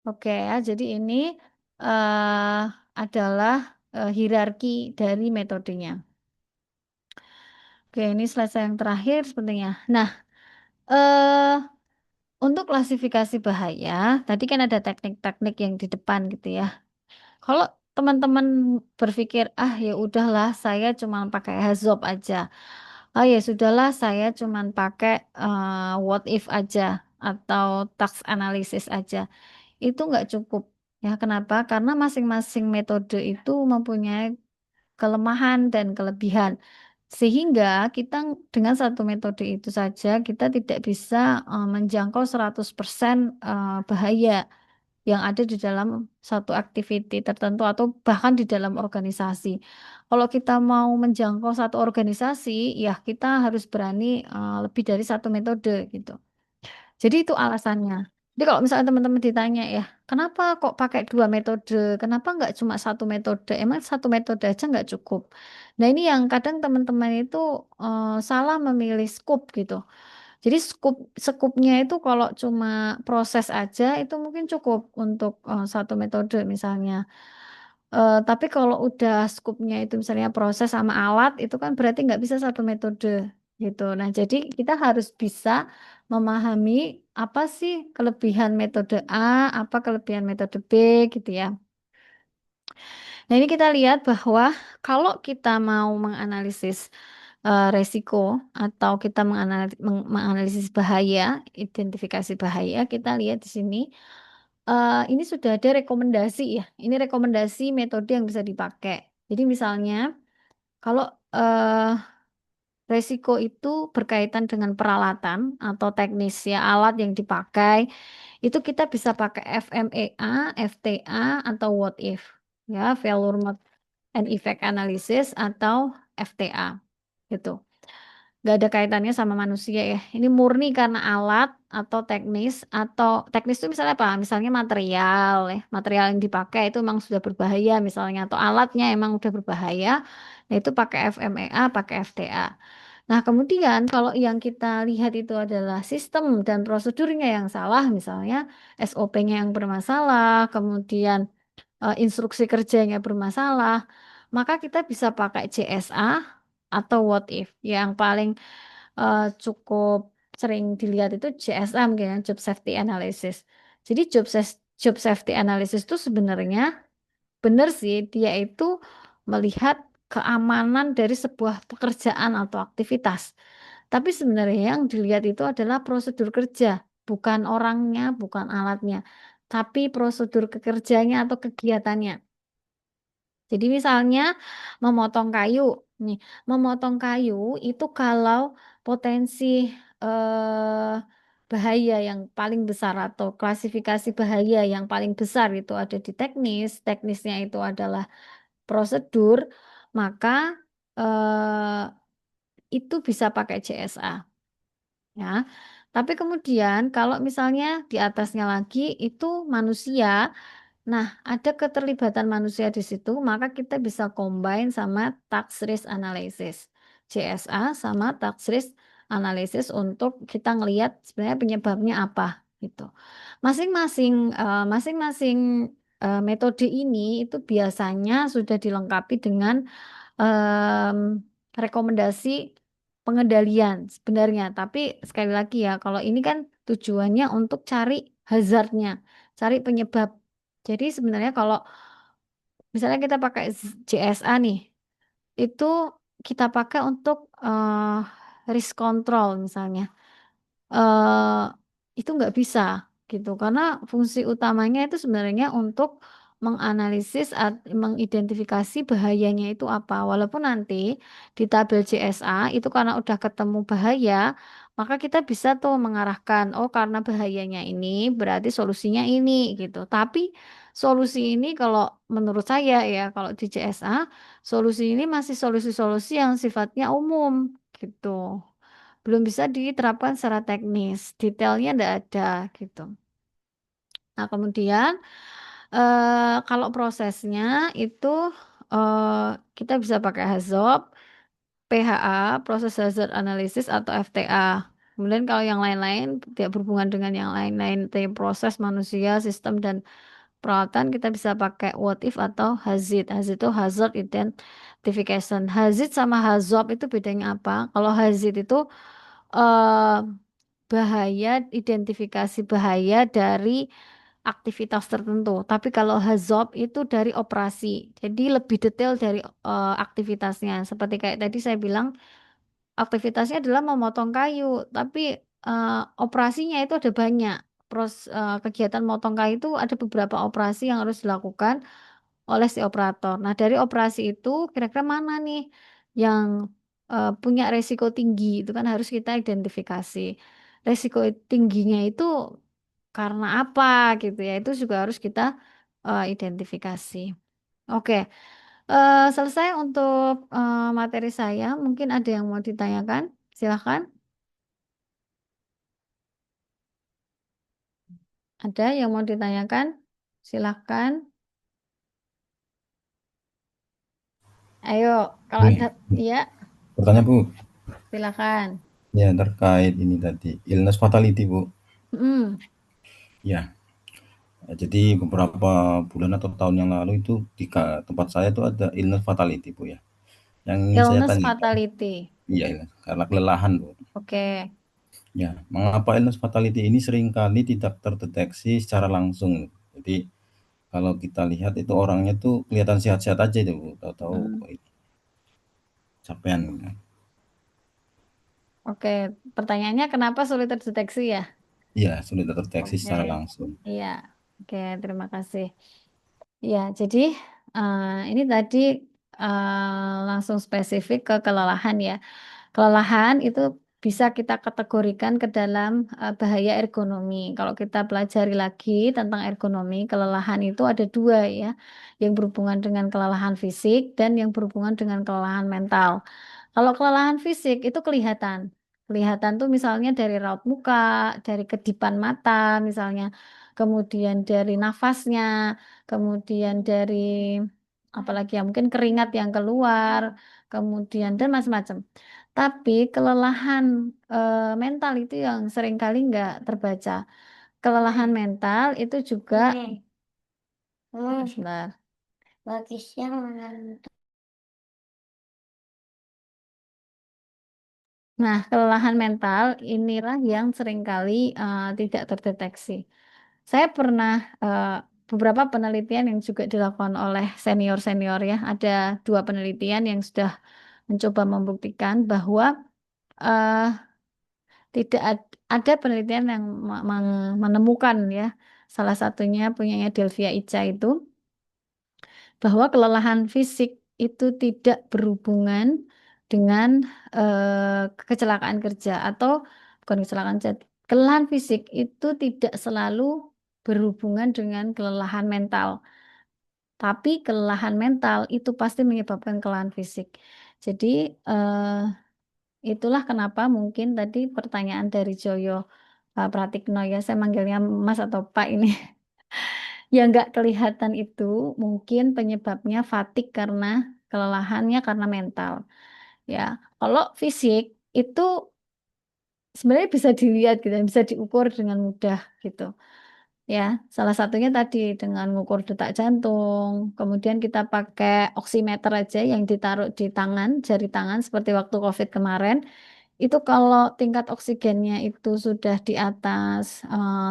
Oke ya, jadi ini eh adalah hierarki dari metodenya. Oke, ini slide saya yang terakhir sepertinya. Nah, eh untuk klasifikasi bahaya, tadi kan ada teknik-teknik yang di depan gitu ya. Kalau teman-teman berpikir, ah ya udahlah, saya cuma pakai Hazop aja. Ah ya sudahlah, saya cuma pakai what if aja atau task analysis aja. Itu nggak cukup. Ya, kenapa? Karena masing-masing metode itu mempunyai kelemahan dan kelebihan. Sehingga kita dengan satu metode itu saja kita tidak bisa menjangkau 100% bahaya yang ada di dalam satu aktiviti tertentu atau bahkan di dalam organisasi. Kalau kita mau menjangkau satu organisasi, ya kita harus berani lebih dari satu metode gitu. Jadi itu alasannya. Jadi kalau misalnya teman-teman ditanya ya, kenapa kok pakai dua metode? Kenapa nggak cuma satu metode? Emang satu metode aja nggak cukup? Nah ini yang kadang teman-teman itu salah memilih scope gitu. Jadi skupnya itu kalau cuma proses aja itu mungkin cukup untuk satu metode misalnya. Tapi kalau udah skupnya itu misalnya proses sama alat itu kan berarti nggak bisa satu metode gitu. Nah jadi kita harus bisa memahami apa sih kelebihan metode A, apa kelebihan metode B gitu ya. Nah ini kita lihat bahwa kalau kita mau menganalisis resiko atau kita menganalisis bahaya, identifikasi bahaya, kita lihat di sini. Ini sudah ada rekomendasi ya. Ini rekomendasi metode yang bisa dipakai. Jadi misalnya kalau eh, resiko itu berkaitan dengan peralatan atau teknis ya alat yang dipakai, itu kita bisa pakai FMEA, FTA atau what if ya, failure mode and effect analysis atau FTA gitu. Gak ada kaitannya sama manusia ya. Ini murni karena alat atau teknis itu misalnya apa? Misalnya material ya. Material yang dipakai itu memang sudah berbahaya misalnya atau alatnya emang udah berbahaya. Nah, itu pakai FMEA, pakai FTA. Nah, kemudian kalau yang kita lihat itu adalah sistem dan prosedurnya yang salah, misalnya SOP-nya yang bermasalah, kemudian instruksi kerjanya bermasalah, maka kita bisa pakai JSA atau what if. Yang paling cukup sering dilihat itu JSA mungkin ya, Job Safety Analysis. Jadi Job Safety Analysis itu sebenarnya benar sih, dia itu melihat keamanan dari sebuah pekerjaan atau aktivitas. Tapi sebenarnya yang dilihat itu adalah prosedur kerja, bukan orangnya, bukan alatnya, tapi prosedur kerjanya atau kegiatannya. Jadi misalnya memotong kayu, nih, memotong kayu itu kalau potensi bahaya yang paling besar atau klasifikasi bahaya yang paling besar itu ada di teknis, teknisnya itu adalah prosedur, maka itu bisa pakai CSA, ya. Tapi kemudian kalau misalnya di atasnya lagi itu manusia. Nah, ada keterlibatan manusia di situ, maka kita bisa combine sama tax risk analysis. CSA sama tax risk analysis untuk kita ngelihat sebenarnya penyebabnya apa gitu. Masing-masing metode ini itu biasanya sudah dilengkapi dengan em, rekomendasi pengendalian sebenarnya. Tapi sekali lagi ya, kalau ini kan tujuannya untuk cari hazardnya, cari penyebab. Jadi sebenarnya kalau misalnya kita pakai JSA nih, itu kita pakai untuk risk control misalnya. eh itu nggak bisa gitu karena fungsi utamanya itu sebenarnya untuk menganalisis mengidentifikasi bahayanya itu apa walaupun nanti di tabel CSA itu karena udah ketemu bahaya maka kita bisa tuh mengarahkan oh karena bahayanya ini berarti solusinya ini gitu tapi solusi ini kalau menurut saya ya kalau di CSA solusi ini masih solusi-solusi yang sifatnya umum gitu belum bisa diterapkan secara teknis, detailnya tidak ada gitu. Nah, kemudian kalau prosesnya itu eh, kita bisa pakai HAZOP, PHA, Process Hazard Analysis atau FTA. Kemudian kalau yang lain-lain tidak berhubungan dengan yang lain-lain, dari proses manusia, sistem dan peralatan kita bisa pakai what if atau HAZID. HAZID itu Hazard Identification. HAZID sama HAZOP itu bedanya apa? Kalau HAZID itu eh, bahaya, identifikasi bahaya dari aktivitas tertentu. Tapi kalau hazop itu dari operasi. Jadi lebih detail dari aktivitasnya. Seperti kayak tadi saya bilang, aktivitasnya adalah memotong kayu, tapi eh, operasinya itu ada banyak. Kegiatan motong kayu itu ada beberapa operasi yang harus dilakukan oleh si operator. Nah, dari operasi itu kira-kira mana nih yang punya resiko tinggi? Itu kan harus kita identifikasi. Resiko tingginya itu karena apa gitu ya? Itu juga harus kita identifikasi. Oke, selesai untuk materi saya. Mungkin ada yang mau ditanyakan? Silahkan. Ada yang mau ditanyakan? Silahkan. Ayo, kalau ada, Bu, ya, bertanya Bu, silakan. ya terkait ini tadi, illness fatality Bu. Hmm, Ya, jadi beberapa bulan atau tahun yang lalu itu di tempat saya itu ada illness fatality Bu ya. Yang ingin saya illness tanyakan, fatality. iya illness, karena kelelahan Bu. Oke. Ya, mengapa illness fatality ini seringkali tidak terdeteksi secara langsung? Jadi kalau kita lihat itu orangnya tuh kelihatan sehat-sehat aja itu Bu, tahu-tahu Hmm, capean. oke. Pertanyaannya kenapa sulit terdeteksi ya? Iya, sulit terdeteksi Oke. secara langsung. Iya. Oke, terima kasih. Ya, jadi ini tadi langsung spesifik ke kelelahan ya. Kelelahan itu bisa kita kategorikan ke dalam bahaya ergonomi. Kalau kita pelajari lagi tentang ergonomi, kelelahan itu ada dua ya, yang berhubungan dengan kelelahan fisik dan yang berhubungan dengan kelelahan mental. Kalau kelelahan fisik itu kelihatan. Kelihatan tuh misalnya dari raut muka, dari kedipan mata misalnya, kemudian dari nafasnya, kemudian dari apalagi ya mungkin keringat yang keluar, kemudian dan macam-macam. Tapi kelelahan mental itu yang seringkali nggak terbaca. Kelelahan mental itu juga sebentar. Nah, kelelahan mental inilah yang seringkali tidak terdeteksi. Saya pernah beberapa penelitian yang juga dilakukan oleh senior-senior ya. Ada dua penelitian yang sudah mencoba membuktikan bahwa eh, tidak ada penelitian yang menemukan ya. Salah satunya punyanya Delvia Ica itu bahwa kelelahan fisik itu tidak berhubungan dengan kecelakaan kerja atau bukan kecelakaan kerja. Kelelahan fisik itu tidak selalu berhubungan dengan kelelahan mental, tapi kelelahan mental itu pasti menyebabkan kelelahan fisik. Jadi itulah kenapa mungkin tadi pertanyaan dari Joyo Pratikno ya, saya manggilnya Mas atau Pak ini. Yang nggak kelihatan itu mungkin penyebabnya fatigue karena kelelahannya karena mental. Ya, kalau fisik itu sebenarnya bisa dilihat gitu, bisa diukur dengan mudah gitu. Ya, salah satunya tadi dengan mengukur detak jantung, kemudian kita pakai oximeter aja yang ditaruh di tangan, jari tangan seperti waktu COVID kemarin. Itu kalau tingkat oksigennya itu sudah di atas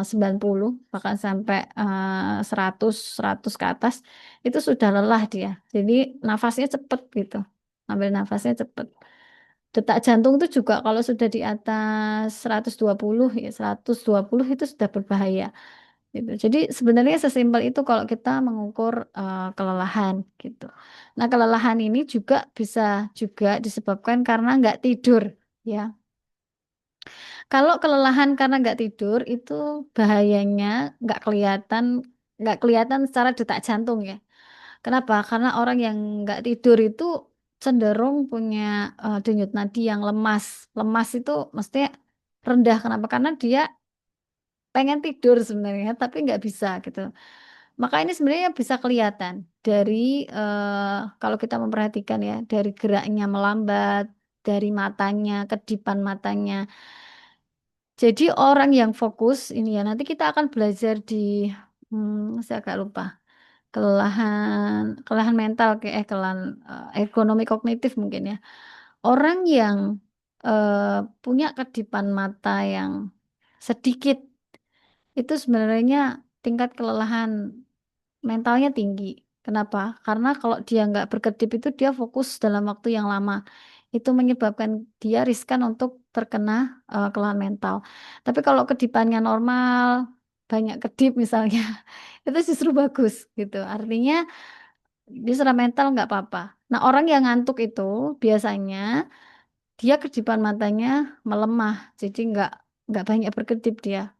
90, bahkan sampai 100, 100 ke atas, itu sudah lelah dia. Jadi nafasnya cepet gitu. Ambil nafasnya cepet. Detak jantung itu juga kalau sudah di atas 120 ya 120 itu sudah berbahaya gitu. Jadi sebenarnya sesimpel itu kalau kita mengukur kelelahan gitu. Nah, kelelahan ini juga bisa juga disebabkan karena nggak tidur ya. Kalau kelelahan karena nggak tidur itu bahayanya nggak kelihatan nggak kelihatan secara detak jantung ya. Kenapa? Karena orang yang nggak tidur itu cenderung punya denyut nadi yang lemas. Lemas itu mestinya rendah. Kenapa? Karena dia pengen tidur sebenarnya, tapi nggak bisa gitu. Maka ini sebenarnya bisa kelihatan dari kalau kita memperhatikan ya, dari geraknya melambat, dari matanya, kedipan matanya. Jadi orang yang fokus ini ya nanti kita akan belajar di saya agak lupa kelelahan mental kayak kelelahan ekonomi kognitif mungkin ya. Orang yang eh, punya kedipan mata yang sedikit itu sebenarnya tingkat kelelahan mentalnya tinggi. Kenapa? Karena kalau dia nggak berkedip itu dia fokus dalam waktu yang lama. Itu menyebabkan dia riskan untuk terkena kelelahan mental. Tapi kalau kedipannya normal, banyak kedip misalnya, itu justru bagus gitu. Artinya dia secara mental nggak apa-apa. Nah, orang yang ngantuk itu biasanya dia kedipan matanya melemah, jadi nggak banyak berkedip dia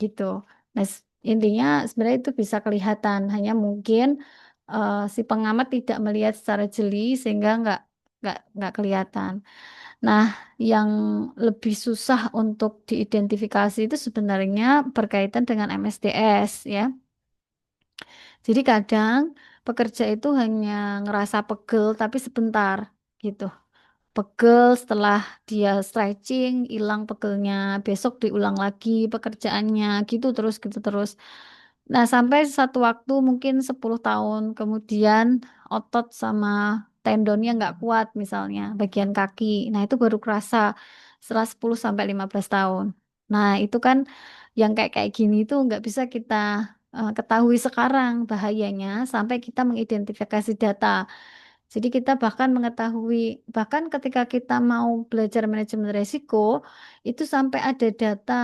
gitu. Nah, intinya sebenarnya itu bisa kelihatan, hanya mungkin si pengamat tidak melihat secara jeli sehingga nggak kelihatan. Nah, yang lebih susah untuk diidentifikasi itu sebenarnya berkaitan dengan MSDS ya. Jadi kadang pekerja itu hanya ngerasa pegel tapi sebentar gitu. Pegel setelah dia stretching, hilang pegelnya, besok diulang lagi pekerjaannya, gitu terus. Nah, sampai satu waktu mungkin 10 tahun kemudian otot sama tendonnya nggak kuat misalnya, bagian kaki. Nah, itu baru kerasa setelah 10 sampai 15 tahun. Nah, itu kan yang kayak kayak gini itu nggak bisa kita ketahui sekarang bahayanya sampai kita mengidentifikasi data. Jadi kita bahkan mengetahui, bahkan ketika kita mau belajar manajemen risiko, itu sampai ada data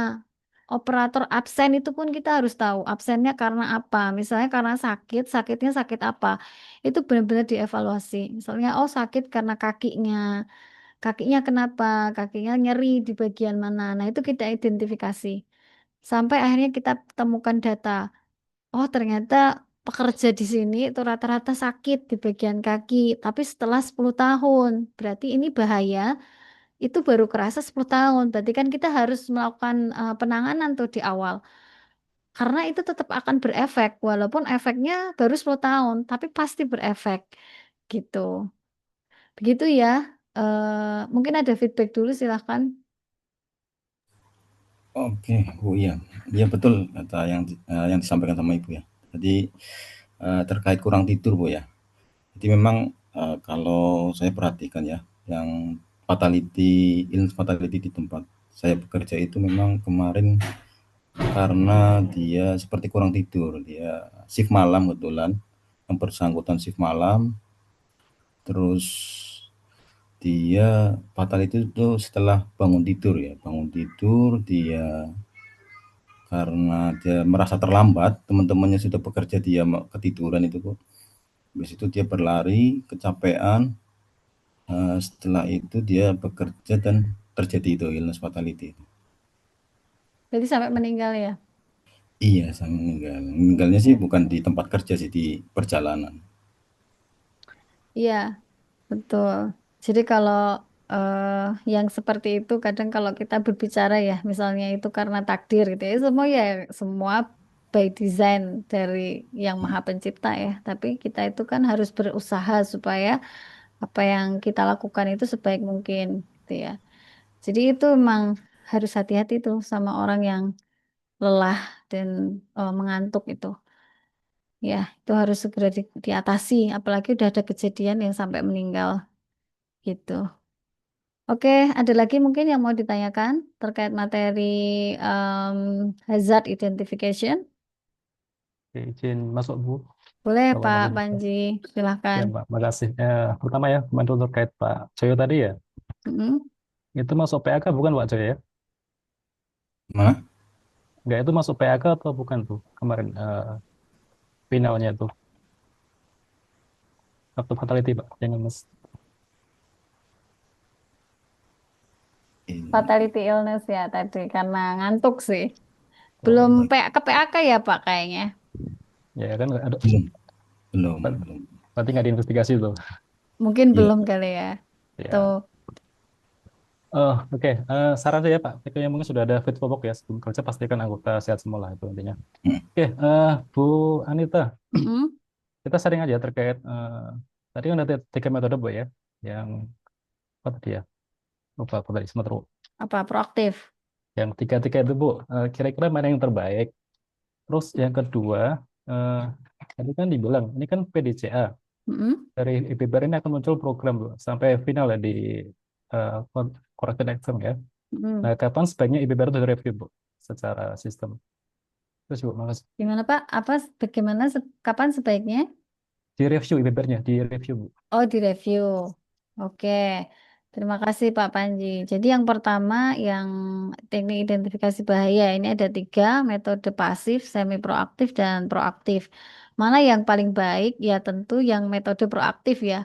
operator absen itu pun kita harus tahu absennya karena apa. Misalnya karena sakit, sakitnya sakit apa. Itu benar-benar dievaluasi. Misalnya, oh sakit karena kakinya. Kakinya kenapa? Kakinya nyeri di bagian mana. Nah itu kita identifikasi. Sampai akhirnya kita temukan data. Oh, ternyata pekerja di sini itu rata-rata sakit di bagian kaki, tapi setelah 10 tahun. Berarti ini bahaya, itu baru kerasa 10 tahun. Berarti kan kita harus melakukan penanganan tuh di awal. Karena itu tetap akan berefek, walaupun efeknya baru 10 tahun, tapi pasti berefek. Gitu. Begitu ya. Mungkin ada feedback dulu, silahkan. Oke, Bu, iya. Iya betul kata yang disampaikan sama Ibu ya. Jadi terkait kurang tidur, Bu ya. Jadi memang kalau saya perhatikan ya, yang illness fatality di tempat saya bekerja itu memang kemarin karena dia seperti kurang tidur, dia shift malam kebetulan, yang bersangkutan shift malam, terus dia fatality itu setelah bangun tidur dia karena dia merasa terlambat, teman-temannya sudah bekerja, dia ketiduran itu kok. Habis itu dia berlari, kecapean, setelah itu dia bekerja dan terjadi itu illness fatality. Berarti sampai meninggal ya. Iya, saya meninggal. Meninggalnya sih bukan di tempat kerja sih, di perjalanan. Iya, betul. Jadi kalau eh, yang seperti itu kadang kalau kita berbicara ya, misalnya itu karena takdir gitu ya, semua by design dari Yang Maha Pencipta ya. Tapi kita itu kan harus berusaha supaya apa yang kita lakukan itu sebaik mungkin gitu ya. Jadi itu memang harus hati-hati tuh sama orang yang lelah dan mengantuk itu. Ya, itu harus segera diatasi. Apalagi udah ada kejadian yang sampai meninggal gitu. Oke, ada lagi mungkin yang mau ditanyakan terkait materi em, hazard identification? Oke, izin masuk Bu, Boleh kalau Pak tadi Panji, ya silahkan. Mbak, makasih. Pertama ya, bantu terkait Pak Joyo tadi ya, Mm-mm. itu masuk PAK bukan Pak Joyo ya? Mana? Enggak, itu masuk PAK atau bukan tuh kemarin finalnya tuh, waktu fatality Pak, jangan mas. Ini, Fatality illness ya tadi karena ngantuk sih. Oh, Belum baik. ke PAK ya Pak kayaknya. Ya kan, nggak ada, belum, belum, ber- belum. berarti nggak diinvestigasi tuh. Mungkin Iya, belum kali ya. Tuh. Ya, oke. Saran saya Pak, yang mungkin sudah ada fit for work ya, sebelum kerja pastikan anggota sehat semua lah itu intinya. mm, Oke, Bu Anita, Mm-mm. kita sharing aja terkait, tadi kan ada tiga metode Bu ya, yang apa tadi ya? Lupa apa tadi, sempat lupa. Apa proaktif? Yang tiga-tiga itu Bu, kira-kira mana yang terbaik? Terus yang kedua, eh, tadi kan dibilang, ini kan PDCA, Mm-mm. dari IPBR ini akan muncul program Bu, sampai final ya di corrected action ya. Nah, Mm-mm. kapan sebaiknya IPBR itu direview Bu, secara sistem? Terus Bu, makasih. Gimana Pak? Bagaimana kapan sebaiknya? Direview IPBR-nya, direview Bu. Oh, direview. Oke. Terima kasih Pak Panji. Jadi yang pertama, yang teknik identifikasi bahaya ini ada tiga, metode pasif, semi proaktif, dan proaktif. Mana yang paling baik? Ya tentu yang metode proaktif ya.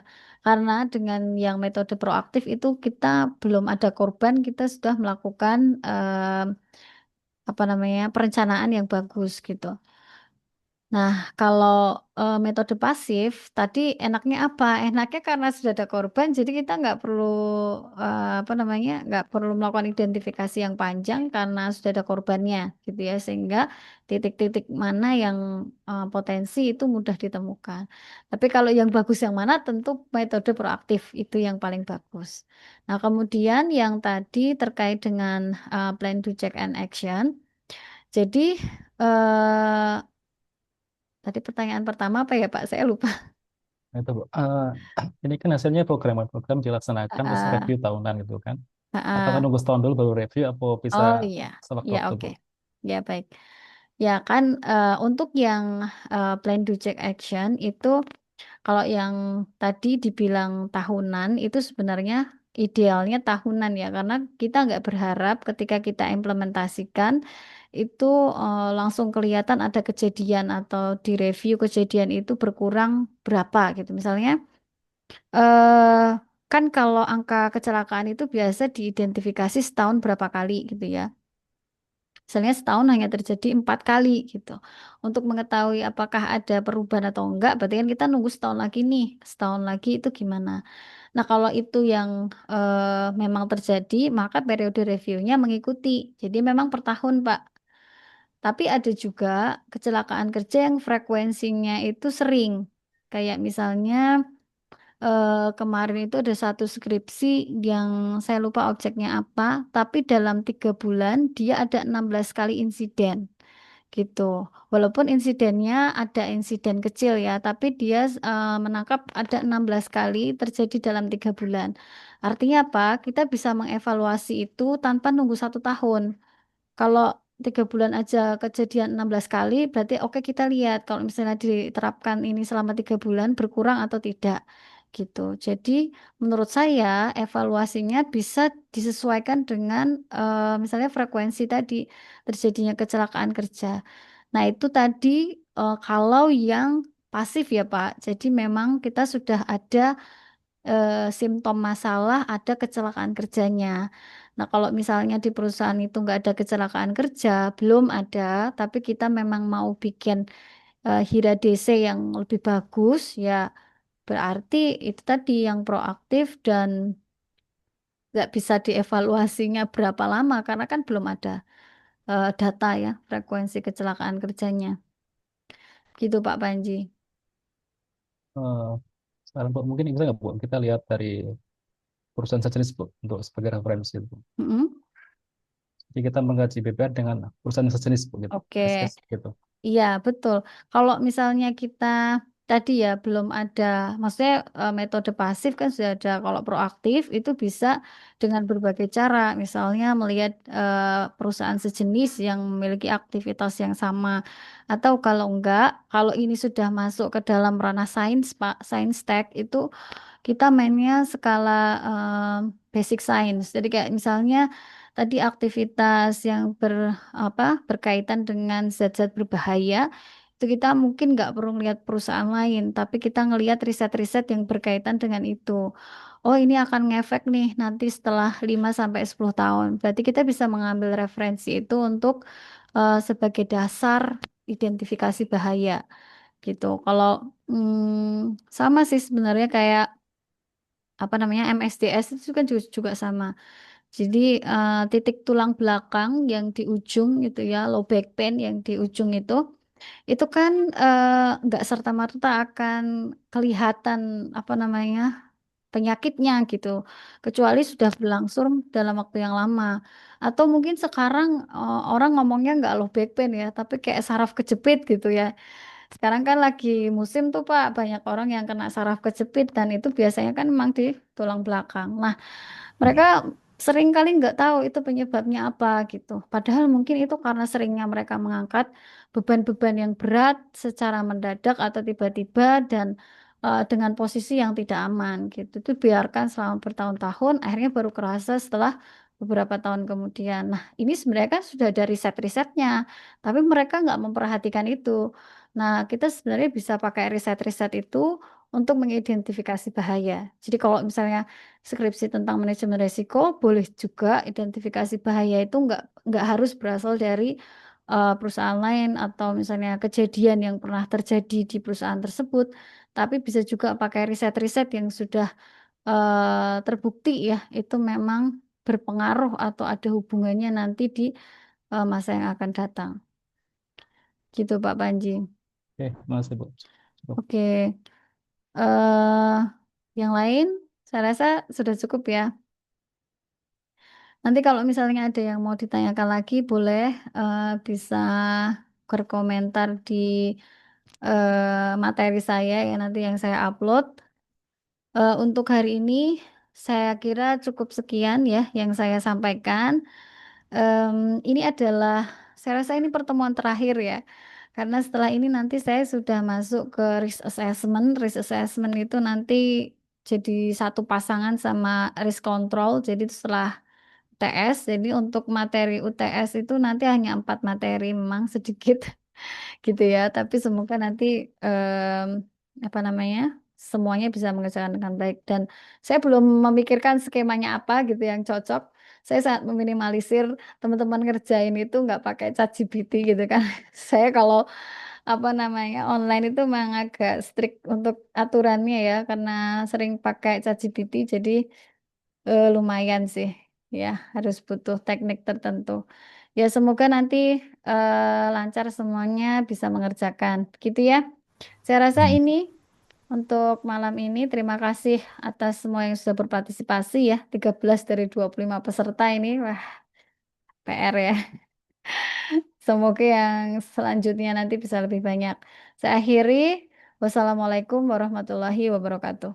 Karena dengan yang metode proaktif itu kita belum ada korban, kita sudah melakukan apa namanya perencanaan yang bagus gitu. Nah, kalau metode pasif tadi enaknya apa? Enaknya karena sudah ada korban, jadi kita nggak perlu apa namanya, nggak perlu melakukan identifikasi yang panjang karena sudah ada korbannya, gitu ya, sehingga titik-titik mana yang potensi itu mudah ditemukan. Tapi kalau yang bagus yang mana, tentu metode proaktif itu yang paling bagus. Nah, kemudian yang tadi terkait dengan plan to check and action, jadi eh, tadi pertanyaan pertama apa ya Pak? Saya lupa. Nah, itu Bu. Ini kan hasilnya program dilaksanakan terus Ah, review tahunan gitu kan. ah, Apakah ah. nunggu setahun dulu baru review atau bisa Oh iya, ya sewaktu-waktu oke. Bu? Ya baik. Ya kan untuk yang plan do check action itu kalau yang tadi dibilang tahunan itu sebenarnya idealnya tahunan ya karena kita nggak berharap ketika kita implementasikan itu langsung kelihatan ada kejadian atau di review kejadian itu berkurang berapa gitu. Misalnya eh kan kalau angka kecelakaan itu biasa diidentifikasi setahun berapa kali gitu ya. Misalnya setahun hanya terjadi 4 kali gitu. Untuk mengetahui apakah ada perubahan atau enggak, berarti kan kita nunggu setahun lagi nih. Setahun lagi itu gimana? Nah, kalau itu yang memang terjadi, maka periode reviewnya mengikuti. Jadi memang per tahun, Pak. Tapi ada juga kecelakaan kerja yang frekuensinya itu sering. Kayak misalnya kemarin itu ada satu skripsi yang saya lupa objeknya apa, tapi dalam 3 bulan dia ada 16 kali insiden gitu. Walaupun insidennya ada insiden kecil ya, tapi dia menangkap ada 16 kali terjadi dalam 3 bulan. Artinya apa? Kita bisa mengevaluasi itu tanpa nunggu 1 tahun. Kalau 3 bulan aja kejadian 16 kali, berarti oke kita lihat kalau misalnya diterapkan ini selama 3 bulan berkurang atau tidak gitu. Jadi menurut saya evaluasinya bisa disesuaikan dengan misalnya frekuensi tadi terjadinya kecelakaan kerja. Nah itu tadi kalau yang pasif ya Pak. Jadi memang kita sudah ada simptom masalah, ada kecelakaan kerjanya. Nah, kalau misalnya di perusahaan itu nggak ada kecelakaan kerja, belum ada, tapi kita memang mau bikin HIRA DC yang lebih bagus, ya berarti itu tadi yang proaktif dan nggak bisa dievaluasinya berapa lama karena kan belum ada data ya frekuensi kecelakaan kerjanya. Gitu Pak Panji. Eh, Sekarang Bu, mungkin bisa nggak Bu, kita lihat dari perusahaan sejenis Bu, untuk sebagai referensi Bu. Mm-mm. Jadi kita mengkaji BPR dengan perusahaan sejenis Bu, gitu. Oke. Gitu. Iya, betul. Kalau misalnya kita tadi ya belum ada, maksudnya metode pasif kan sudah ada. Kalau proaktif itu bisa dengan berbagai cara. Misalnya melihat perusahaan sejenis yang memiliki aktivitas yang sama. Atau kalau enggak, kalau ini sudah masuk ke dalam ranah sains, Pak, sains tech itu kita mainnya skala basic science. Jadi kayak misalnya tadi aktivitas yang berkaitan dengan zat-zat berbahaya itu kita mungkin nggak perlu lihat perusahaan lain, tapi kita ngelihat riset-riset yang berkaitan dengan itu. Oh, ini akan ngefek nih nanti setelah 5 sampai 10 tahun. Berarti kita bisa mengambil referensi itu untuk sebagai dasar identifikasi bahaya gitu. Kalau sama sih sebenarnya kayak apa namanya MSDS itu kan juga sama. Jadi titik tulang belakang yang di ujung itu ya, low back pain yang di ujung itu kan nggak serta-merta akan kelihatan apa namanya penyakitnya gitu, kecuali sudah berlangsung dalam waktu yang lama. Atau mungkin sekarang orang ngomongnya nggak low back pain ya, tapi kayak saraf kejepit gitu ya. Sekarang kan lagi musim tuh Pak, banyak orang yang kena saraf kejepit dan itu biasanya kan memang di tulang belakang. Nah, mereka sering kali nggak tahu itu penyebabnya apa gitu. Padahal mungkin itu karena seringnya mereka mengangkat beban-beban yang berat secara mendadak atau tiba-tiba dan dengan posisi yang tidak aman gitu. Itu biarkan selama bertahun-tahun, akhirnya baru kerasa setelah beberapa tahun kemudian. Nah, ini sebenarnya kan sudah ada riset-risetnya, tapi mereka nggak memperhatikan itu. Nah, kita sebenarnya bisa pakai riset-riset itu untuk mengidentifikasi bahaya. Jadi kalau misalnya skripsi tentang manajemen risiko boleh juga identifikasi bahaya itu nggak harus berasal dari perusahaan lain atau misalnya kejadian yang pernah terjadi di perusahaan tersebut, tapi bisa juga pakai riset-riset yang sudah terbukti ya, itu memang berpengaruh atau ada hubungannya nanti di masa yang akan datang. Gitu Pak Panji. Oke, makasih Bu. Cukup. Oke, eh yang lain saya rasa sudah cukup ya. Nanti kalau misalnya ada yang mau ditanyakan lagi, boleh bisa berkomentar di materi saya ya nanti yang saya upload. Untuk hari ini saya kira cukup sekian ya yang saya sampaikan. Ini adalah, saya rasa ini pertemuan terakhir ya. Karena setelah ini nanti saya sudah masuk ke risk assessment. Risk assessment itu nanti jadi satu pasangan sama risk control. Jadi setelah UTS, jadi untuk materi UTS itu nanti hanya 4 materi, memang sedikit gitu ya. Tapi semoga nanti apa namanya semuanya bisa mengerjakan dengan baik. Dan saya belum memikirkan skemanya apa gitu yang cocok. Saya sangat meminimalisir teman-teman ngerjain itu nggak pakai ChatGPT gitu kan. Saya kalau apa namanya online itu memang agak strict untuk aturannya ya karena sering pakai ChatGPT jadi lumayan sih ya harus butuh teknik tertentu. Ya semoga nanti lancar semuanya bisa mengerjakan gitu ya. Saya rasa ini untuk malam ini terima kasih atas semua yang sudah berpartisipasi ya. 13 dari 25 peserta ini wah PR ya. Semoga yang selanjutnya nanti bisa lebih banyak. Saya akhiri. Wassalamualaikum warahmatullahi wabarakatuh.